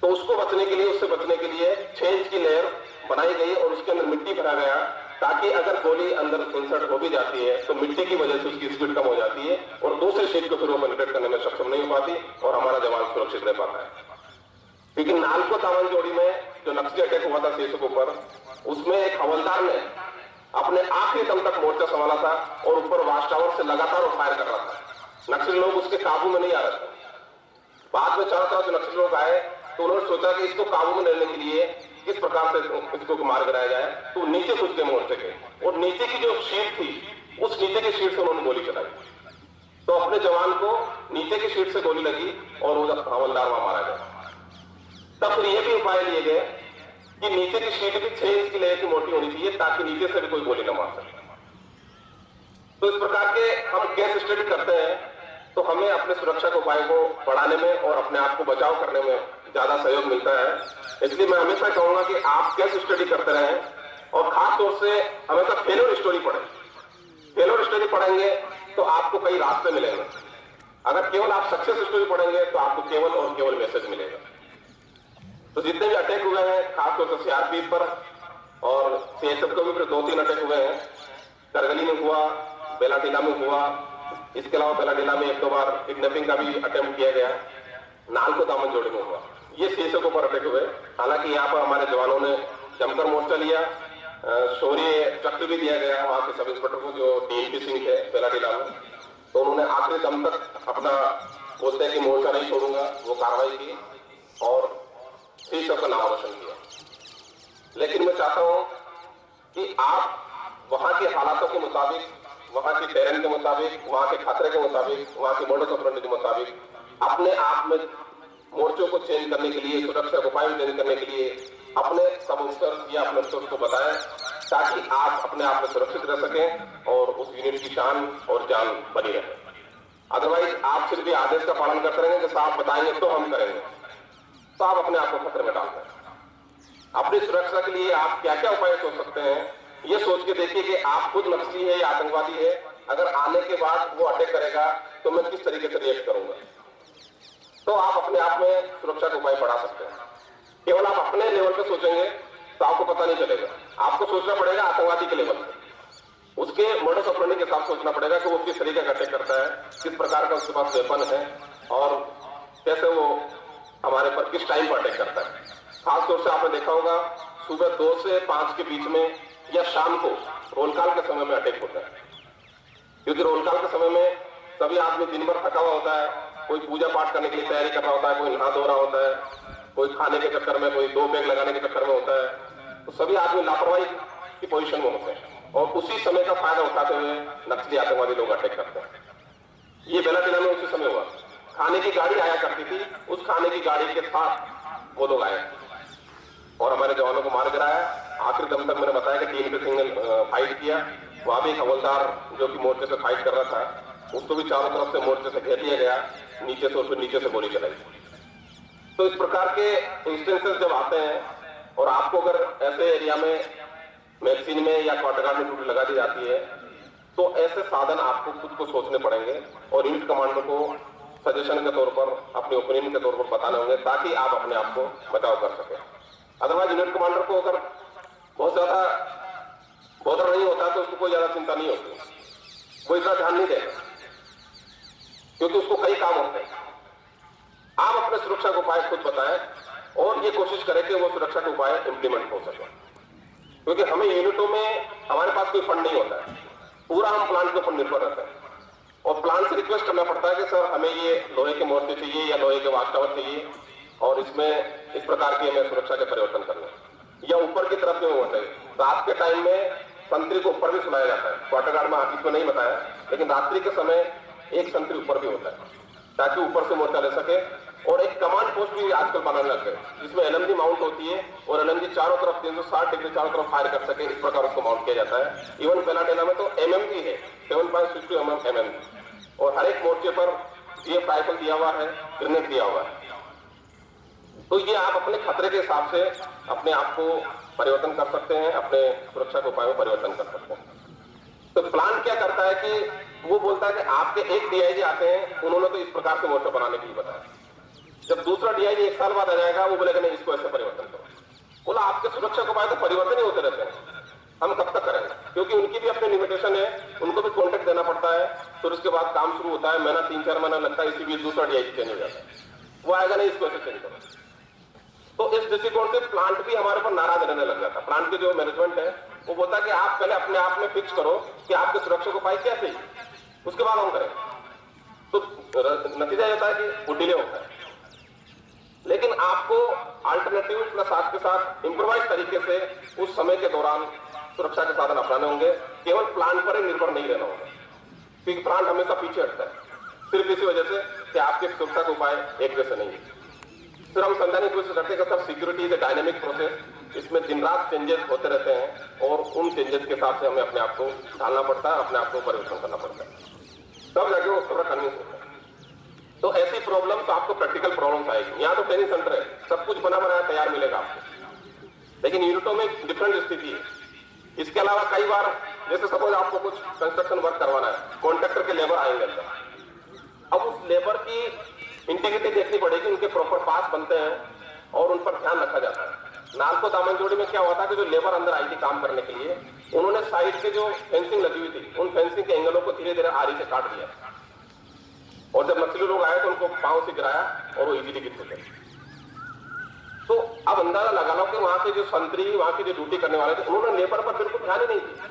तो उसको बचने के लिए, उससे बचने के लिए 6 इंच की लेयर बनाई गई और उसके अंदर मिट्टी भरा गया ताकि अगर गोली अंदर इंसर्ट हो भी जाती है तो मिट्टी की वजह से उसकी स्पीड कम हो जाती है और दूसरे शीट को फिर वो पेनिट्रेट करने में सक्षम नहीं हो पाती और हमारा जवान सुरक्षित रह पाता है। क्योंकि नालको तावन जोड़ी में जो नक्सली अटैक हुआ था सीएसओ के ऊपर, उसमें एक हवलदार ने अपने आखिरी दम तक मोर्चा संभाला था और ऊपर वाच टावर से लगातार फायर कर रहा था। नक्सली लोग उसके काबू में नहीं आ रहे थे। बाद में चारों तरफ जो नक्सली लोग आए तो उन्होंने सोचा कि इसको काबू में लेने के लिए किस प्रकार से इसको मार गिराया जाए, तो नीचे घुस गए मोर्चे के और नीचे की जो शीट थी उस नीचे की शीट से उन्होंने गोली चलाई। तो अपने जवान को नीचे की शीट से गोली लगी और वो हवलदार वहां मारा गया। तब फिर ये भी उपाय लिए गए कि नीचे की शीट भी 6 इंच की लेयर की मोटी होनी चाहिए ताकि नीचे से भी कोई गोली न मार सके। तो इस प्रकार के हम केस स्टडी करते हैं तो हमें अपने सुरक्षा के उपायों को बढ़ाने में और अपने आप को बचाव करने में ज्यादा सहयोग मिलता है। इसलिए मैं हमेशा कहूंगा कि आप केस स्टडी करते रहें और खास तौर से हमेशा फेलियर स्टोरी पढ़ें। फेलियर स्टोरी पढ़ेंगे तो आपको कई रास्ते मिलेंगे। अगर केवल आप सक्सेस स्टोरी पढ़ेंगे तो आपको केवल और केवल मैसेज मिलेगा। तो जितने भी अटैक हुए हैं खासतौर से सीआरपीएफ पर और सीएसएफ को भी फिर 2-3 अटैक हुए हैं। करगली में हुआ, बेलाटीला में हुआ, इसके अलावा बेलाटीला में 1-2 बार किडनैपिंग का भी अटेम्प्ट किया गया, नालको दामन जोड़े में हुआ। ये सीएसएफ के ऊपर अटैक हुए। हालांकि यहाँ पर हमारे जवानों ने जमकर मोर्चा लिया, शौर्य चक्र भी दिया गया वहां के सब इंस्पेक्टर को जो डीएमपी सिंह थे बेलाटीला में। तो उन्होंने आखिरी दम तक अपना बोलते हैं कि मोर्चा नहीं छोड़ूंगा, वो कार्रवाई की और सीएसएफ का नाम रोशन किया। लेकिन मैं चाहता हूं कि आप वहां के हालातों के मुताबिक, वहां के टेरेन के मुताबिक, वहां के खतरे के मुताबिक, वहां के मोडस ऑपरेंडी के मुताबिक अपने आप में मोर्चों को चेंज करने के लिए, सुरक्षा उपाय चेंज करने के लिए अपने सब अफसर या अपने अफसर को बताएं ताकि आप अपने आप में सुरक्षित रह सकें और उस यूनिट की शान और जान बनी रहे। अदरवाइज आप सिर्फ भी आदेश का पालन करते रहेंगे कि साहब बताएंगे तो हम करेंगे, तो आप अपने आप को खतरे में डाल रहे हैं। अपनी सुरक्षा के लिए आप क्या क्या उपाय सोच सकते हैं, ये सोच के देखिए कि आप खुद नक्सली है या आतंकवादी है, अगर आने के बाद वो अटैक करेगा तो मैं किस तरीके से रिएक्ट करूंगा। तो आप अपने आप में सुरक्षा के उपाय बढ़ा सकते हैं। केवल आप अपने लेवल पे सोचेंगे तो आपको पता नहीं चलेगा, आपको सोचना पड़ेगा आतंकवादी के लेवल पे, उसके मोडस ऑपरेंडी के साथ सोचना पड़ेगा कि वो किस तरीके का अटैक करता है, किस प्रकार का उसके पास वेपन है और कैसे वो हमारे पर किस टाइम पर अटैक करता है। खासतौर से आपने देखा होगा सुबह 2 से 5 के बीच में या शाम को रोलकाल के समय में अटैक होता है, क्योंकि रोलकाल के समय में सभी आदमी दिन भर थका हुआ होता है, कोई पूजा पाठ करने के लिए तैयारी कर रहा होता है, कोई नहा धो रहा होता है, कोई खाने के चक्कर में, कोई 2 बैग लगाने के चक्कर में होता है। तो सभी आदमी लापरवाही की पोजीशन में होते हैं और उसी समय का फायदा उठाते हुए नक्सली आतंकवादी लोग अटैक करते हैं। ये बेलाटिला में उसी समय हुआ। खाने की गाड़ी आया करती थी, उस खाने की गाड़ी के साथ वो लोग आए और हमारे जवानों को मार गिराया। आखिर दम तक मैंने बताया कि 3 पे सिंगल फाइट किया। वहां भी एक हवलदार जो कि मोर्चे से फाइट कर रहा था, उसको भी चारों तरफ से मोर्चे से घेर लिया गया, नीचे से उसको नीचे से गोली चलाई। तो इस प्रकार के इंस्टेंसेस जब आते हैं और आपको अगर ऐसे एरिया में मैगजीन में या क्वार्टर में ड्यूटी लगा दी जाती है, तो ऐसे साधन आपको खुद को सोचने पड़ेंगे और यूनिट कमांडर को सजेशन के तौर पर, अपने ओपिनियन के तौर पर बताने होंगे ताकि आप अपने आप को बचाव कर सकें। अदरवाइज यूनिट कमांडर को अगर बहुत ज्यादा बॉदर नहीं होता तो उसको कोई ज्यादा चिंता नहीं होती, वो इतना ध्यान नहीं देगा क्योंकि उसको कई काम होते हैं। आप अपने सुरक्षा के उपाय खुद बताएं और ये कोशिश करें कि वो सुरक्षा के उपाय इंप्लीमेंट हो सके, क्योंकि हमें यूनिटों में हमारे पास कोई फंड नहीं होता है, पूरा हम प्लांट के ऊपर निर्भर रहते हैं और प्लांट से रिक्वेस्ट करना पड़ता है कि सर हमें ये लोहे के मोर्चे चाहिए या लोहे के वाच टावर चाहिए और इसमें इस प्रकार की हमें सुरक्षा के परिवर्तन करना है, या ऊपर की तरफ में होता है। रात के टाइम में संतरी को ऊपर भी सुनाया जाता है, क्वार्टर गार्ड में इसमें नहीं बताया, लेकिन रात्रि के समय एक संतरी ऊपर भी होता है ताकि ऊपर से मोर्चा ले सके। और एक कमांड पोस्ट भी आजकल बनाने लग गए जिसमें एलएमजी माउंट होती है और एलएमजी चारों तरफ 360 डिग्री चारों तरफ फायर कर सके, इस प्रकार उसको माउंट किया जाता है। इवन बेलाटेला में तो एमएमजी है, 7.62 mm एमएमजी, और हर एक मोर्चे पर जीएफ राइफल दिया हुआ है, ग्रेनेड दिया हुआ है। तो ये आप अपने खतरे के हिसाब से अपने आप को परिवर्तन कर सकते हैं, अपने सुरक्षा के उपाय में परिवर्तन कर सकते हैं। तो प्लान क्या करता है कि वो बोलता है कि आपके एक डीआईजी आते हैं, उन्होंने तो इस प्रकार से मोर्चा बनाने के लिए बताया। जब दूसरा डीआईजी 1 साल बाद आ जाएगा, वो बोलेगा नहीं इसको ऐसे परिवर्तन करो। बोला आपके सुरक्षा के उपाय तो परिवर्तन ही होते रहते हैं, हम कब तक करेंगे, क्योंकि उनकी भी अपनी लिमिटेशन है, उनको भी कॉन्ट्रैक्ट देना पड़ता है, फिर उसके बाद काम शुरू होता है, महीना 3-4 महीना लगता है, इसी बीच दूसरा डीआईजी चेंज हो जाता है, वो आएगा नहीं इसको ऐसे चेंज करो। तो इस दृष्टिकोण से प्लांट भी हमारे पर नाराज रहने लग जाता है। प्लांट के जो मैनेजमेंट है वो बोलता है कि आप पहले अपने आप में फिक्स करो कि आपके सुरक्षा को उपाय क्या चाहिए, उसके बाद हम करें। तो नतीजा होता है कि वो डिले होता है। लेकिन आपको अल्टरनेटिव प्लस साथ के साथ इंप्रोवाइज तरीके से उस समय के दौरान सुरक्षा के साधन अपनाने होंगे, केवल प्लांट पर ही निर्भर नहीं रहना होगा, क्योंकि प्लांट हमेशा पीछे हटता है सिर्फ इसी वजह से कि आपके सुरक्षा के उपाय एक जैसे नहीं है। फिर हम समझाने की कोशिश करते हैं कि सब security is a dynamic process, इसमें दिन रात चेंजेस होते रहते हैं और उन चेंजेस के हिसाब से हमें अपने आप को ढालना पड़ता है, अपने आप को परिवर्तन करना पड़ता है, तब जाके वो थोड़ा कन्विंस होता है। तो ऐसी प्रॉब्लम्स आपको प्रैक्टिकल प्रॉब्लम्स आएगी। यहाँ तो ट्रेनिंग सेंटर है, सब कुछ बना बनाया तैयार मिलेगा आपको, लेकिन यूनिटों में डिफरेंट स्थिति है। इसके अलावा कई बार जैसे सपोज आपको कुछ कंस्ट्रक्शन वर्क करवाना है, कॉन्ट्रैक्टर के लेबर आएंगे अंदर, अब उस लेबर की इंटीग्रिटी देखनी पड़ेगी, उनके प्रॉपर पास बनते हैं और उन पर ध्यान रखा जाता है। नालको दामनजोड़ी में क्या हुआ था कि जो लेबर अंदर आई थी काम करने के लिए, उन्होंने साइड के जो फेंसिंग लगी हुई थी उन फेंसिंग के एंगलों को धीरे धीरे आरी से काट दिया और जब नक्सली लोग आए तो उनको पांव से गिराया और वो इजीली गिर चुके। तो अब अंदाजा लगा लो कि वहां के जो संतरी, वहां के जो ड्यूटी करने वाले थे, उन्होंने लेबर पर बिल्कुल ध्यान ही नहीं दिया।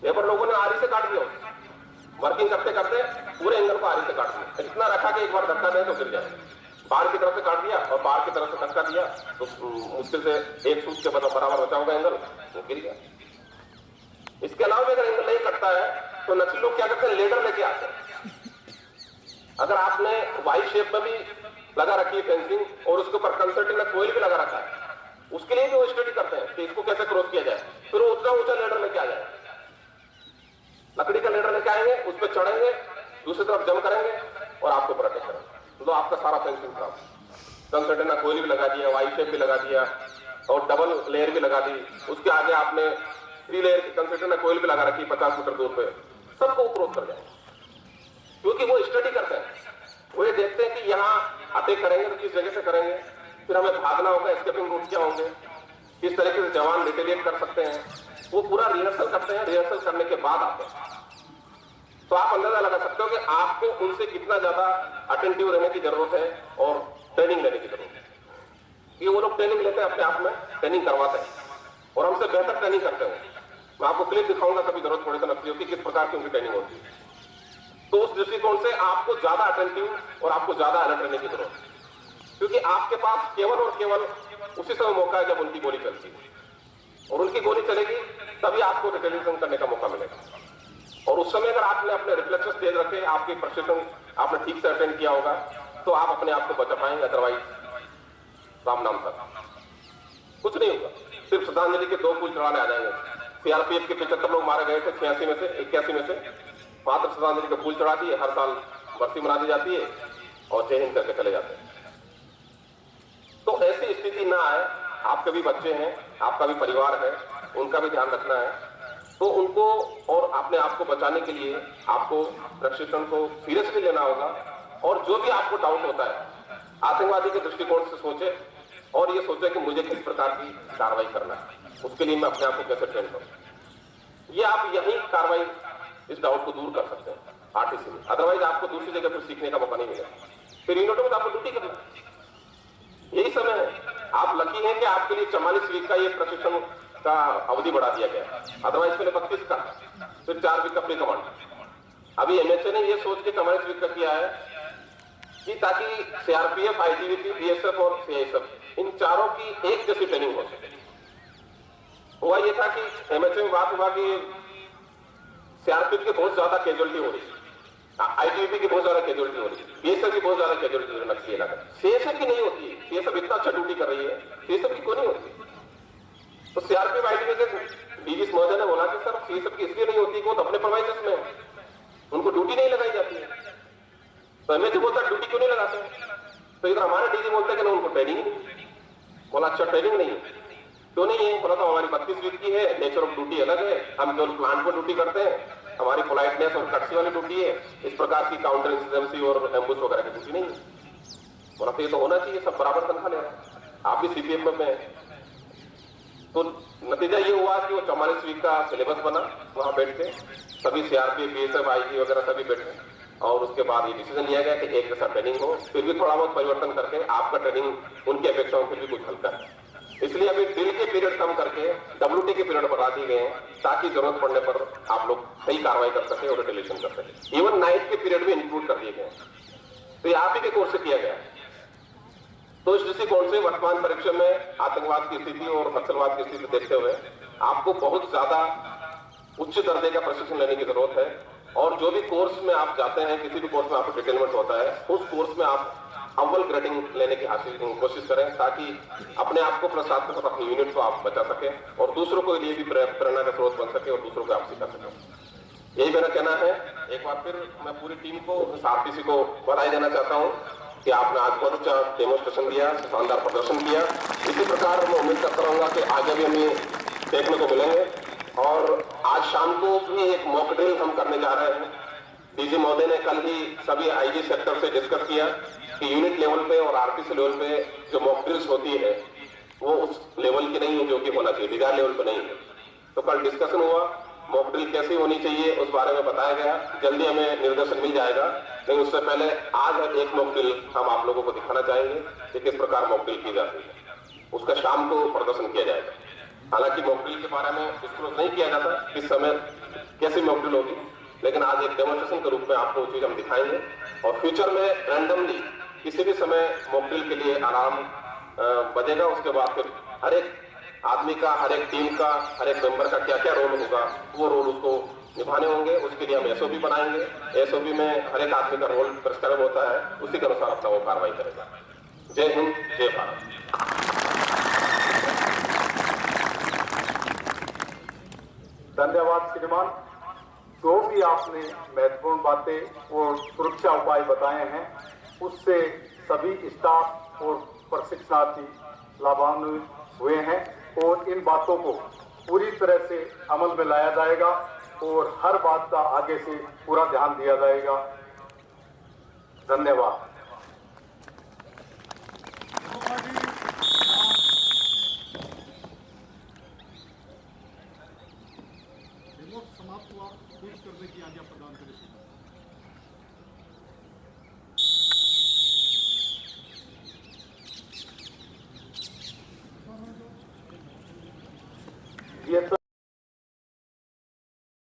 लेबर लोगों ने आरी से काट दिया, वर्किंग करते करते पूरे एंगल को आरी से काट दिया, इतना रखा कि एक बार धक्का दे तो गिर जाए। बाहर की तरफ से काट दिया और बाहर की तरफ से धक्का दिया तो मुश्किल से एक सूट के बराबर बचा होगा एंगल, वो गिर गया। इसके अलावा अगर एंगल नहीं कटता है तो नक्सली लोग क्या करते हैं, लेडर लेके आते हैं। अगर आपने वाई शेप में भी लगा रखी है फेंसिंग और उसके ऊपर कंसर्टिंग कोयल भी लगा रखा है, उसके लिए भी वो स्टडी करते हैं कि इसको कैसे क्रॉस किया जाए, फिर वो उतना ऊंचा लेडर लेके आ जाए, लकड़ी का लेडर लेके आएंगे, उस पर चढ़ेंगे, दूसरी तरफ जम करेंगे और आपको अटैक करेंगे, तो आपका सारा फेंसिंग खराब। कंसर्टेना कोयल भी लगा दिया, वाई शेप भी लगा दिया और डबल लेयर भी लगा दी, उसके आगे आपने 3 लेयर की कंसर्टेना कोयल भी लगा रखी 50 मीटर दूर पे, सबको क्रॉस कर जाएंगे। क्योंकि वो स्टडी करते हैं, वो ये देखते हैं कि यहाँ अटैक करेंगे तो किस जगह से करेंगे, फिर हमें भागना होगा, एस्केपिंग रूट क्या होंगे, किस तरीके से जवान रिटेलिएट कर सकते हैं, वो पूरा रिहर्सल करते हैं। रिहर्सल करने के बाद आते हैं तो आप अंदाजा लगा सकते हो कि आपको उनसे कितना ज्यादा अटेंटिव रहने की जरूरत है और ट्रेनिंग लेने की जरूरत है। कि वो लोग ट्रेनिंग लेते हैं, अपने आप में ट्रेनिंग करवाते हैं और हमसे बेहतर ट्रेनिंग करते हैं। मैं आपको क्लिप दिखाऊंगा कभी जरूरत पड़े तो नक्सलियों की किस प्रकार की उनकी ट्रेनिंग होती है। तो उस दृष्टिकोण से आपको ज्यादा अटेंटिव और आपको ज्यादा अलर्ट रहने की जरूरत है, क्योंकि आपके पास केवल और केवल उसी समय मौका है जब उनकी गोली चलती है, और उनकी गोली चलेगी तभी आपको रिटेलिएशन करने का मौका मिलेगा। और उस समय अगर आपने अपने रिफ्लेक्सेस तेज रखे, आपकी प्रशिक्षण आपने ठीक से अटेंड किया होगा, तो आप अपने आप को बचा पाएंगे। अदरवाइज राम नाम सर कुछ नहीं होगा, सिर्फ श्रद्धांजलि के 2 फूल चढ़ाने आ जाएंगे। सीआरपीएफ के 75 लोग मारे गए थे 86 में से 81 में से, मात्र श्रद्धांजलि के फूल चढ़ा दिए, हर साल बरसी मना दी जाती है और जय हिंद करके चले जाते हैं। तो ऐसी स्थिति ना आए। आपके भी बच्चे हैं, आपका भी परिवार है, उनका भी ध्यान रखना है। तो उनको और अपने आप को बचाने के लिए आपको प्रशिक्षण को सीरियसली लेना होगा। और जो भी आपको डाउट होता है, आतंकवादी के दृष्टिकोण से सोचे और ये सोचे कि मुझे किस प्रकार की कार्रवाई करना है, उसके लिए मैं अपने आप को कैसे ट्रेन करूं। ये आप यही कार्रवाई इस डाउट को दूर कर सकते हैं आरटीसी में। अदरवाइज आपको दूसरी जगह पर सीखने का मौका नहीं मिलेगा। फिर यूनिटों में आपको ड्यूटी करना है, यही समय है। आप लकी हैं कि आपके लिए 44 वीक का ये प्रशिक्षण का अवधि बढ़ा दिया गया, अदरवाइज पहले 32 का, फिर 4 वीक का प्री कमांड। अभी एमएचए ने ये सोच के 44 वीक का किया है कि ताकि सीआरपीएफ, आईटीबीपी, बीएसएफ और सीआईएसएफ इन चारों की एक जैसी ट्रेनिंग हो सके। हुआ ये था कि एमएचए में बात हुआ कि सीआरपीएफ की बहुत ज्यादा कैजुअलिटी हो रही है, आईटीबीपी की बहुत ज्यादा कैजुअलिटी हो रही है, बीएसएफ की बहुत ज्यादा कैजुअलिटी हो रही है नक्सली इलाका। सीएसएफ की नहीं होती है, सीएसएफ इतना अच्छा ड्यूटी कर रही है, सीएसएफ की क्यों नहीं होती? तो सीआरपीएफ आईटीबीपी के डीजी महोदय ने बोला कि सर सीएसएफ की इसलिए नहीं होती कि वो तो अपने प्रोवाइसेस में है, उनको ड्यूटी नहीं लगाई जाती है। तो एमएचए बोलता है ड्यूटी क्यों नहीं लगाते? तो इधर हमारे डीजी बोलते हैं कि उनको ट्रेनिंग ही नहीं। बोला अच्छा ट्रेनिंग नहीं है, क्यों नहीं है? बोला तो हमारी 32 वीक की है, नेचर ऑफ ड्यूटी अलग है, हम केवल प्लांट पर ड्यूटी करते हैं, हमारी पोलाइटनेस और कट्सी वाली ड्यूटी है, इस प्रकार की काउंटर इंसिडेंसी और एम्बुश वगैरह की ड्यूटी नहीं है। बोला तो ये तो होना चाहिए, सब बराबर तनख्वाह ले रहे हैं, आप भी सीपीएफ में हैं। तो नतीजा ये हुआ कि वो 44 वीक का सिलेबस बना, वहां बैठ के सभी सीआरपीएफ, बीएसएफ, आईजी वगैरह सभी बैठे, और उसके बाद ये डिसीजन लिया गया कि एक जैसा ट्रेनिंग हो, फिर भी थोड़ा बहुत परिवर्तन करके आपका ट्रेनिंग उनकी अपेक्षाओं से भी कुछ हल्का है। इसलिए अभी ड्रिल के पीरियड कम करके डब्ल्यूटी के पीरियड बढ़ा दिए गए हैं, ताकि जरूरत पड़ने पर आप लोग सही कार्रवाई कर सके और रिटेलिएशन कर सके। इवन नाइट के पीरियड भी इंक्लूड कर दिए गए, तो ये आप ही के कोर्स से किया गया। तो इस दृष्टिकोण से वर्तमान परीक्षा में आतंकवाद की स्थिति और नक्सलवाद की स्थिति देखते हुए आपको बहुत ज्यादा उच्च दर्जे का प्रशिक्षण लेने की जरूरत है। और जो भी कोर्स में आप जाते हैं, किसी भी कोर्स में आपको डिटेलमेंट होता है, उस कोर्स में आप अव्वल ग्रेडिंग लेने की कोशिश करें, ताकि अपने आप को प्लस साथ में अपनी यूनिट को आप बचा सकें और दूसरों के लिए भी प्रेरणा का स्रोत बन सके और दूसरों को आप सिखा सकें। यही मेरा कहना है। एक बार फिर मैं पूरी टीम को, आरटीसी को बधाई देना चाहता हूं कि आपने आज बहुत अच्छा डेमोस्ट्रेशन दिया, शानदार प्रदर्शन किया। इसी प्रकार मैं उम्मीद करता रहूंगा कि आगे भी हमें देखने को मिलेंगे। और आज शाम को भी एक मॉक ड्रिल हम करने जा रहे हैं। डीजी महोदय ने कल ही सभी आईजी सेक्टर से डिस्कस किया कि यूनिट लेवल पे और आरटीसी लेवल पे जो मॉक ड्रिल्स होती है वो उस लेवल की नहीं है जो कि होना चाहिए, डिजायर लेवल पे नहीं है। तो कल डिस्कशन हुआ, मॉक ड्रिल कैसी होनी चाहिए उस बारे में बताया गया। जल्दी हमें निर्देशन मिल जाएगा, लेकिन उससे पहले आज एक मॉक ड्रिल हम आप लोगों को दिखाना चाहेंगे कि किस प्रकार मॉक ड्रिल की जाती है। उसका शाम को प्रदर्शन किया जाएगा। हालांकि मॉक ड्रिल के बारे में डिस्क्लोज नहीं किया जाता किस समय कैसी मॉक ड्रिल होगी, लेकिन आज एक डेमोन्स्ट्रेशन के रूप में आपको वो चीज हम दिखाएंगे। और फ्यूचर में रैंडमली किसी भी समय मॉक ड्रिल के लिए अलार्म बजेगा। उसके बाद फिर हर एक आदमी का, हर एक टीम का, हर एक मेंबर का क्या क्या रोल होगा, वो रोल उसको निभाने होंगे। उसके लिए हम एसओपी बनाएंगे। एसओपी में हर एक आदमी का रोल प्रिस्क्राइब होता है, उसी के अनुसार अपना वो कार्रवाई करेगा। जय हिंद, जय भारत। धन्यवाद श्रीमान। जो भी आपने महत्वपूर्ण बातें और सुरक्षा उपाय बताए हैं, उससे सभी स्टाफ और प्रशिक्षणार्थी लाभान्वित हुए हैं और इन बातों को पूरी तरह से अमल में लाया जाएगा और हर बात का आगे से पूरा ध्यान दिया जाएगा। धन्यवाद। समाप्त हुआ, पेश करने की आज्ञा प्रदान करें।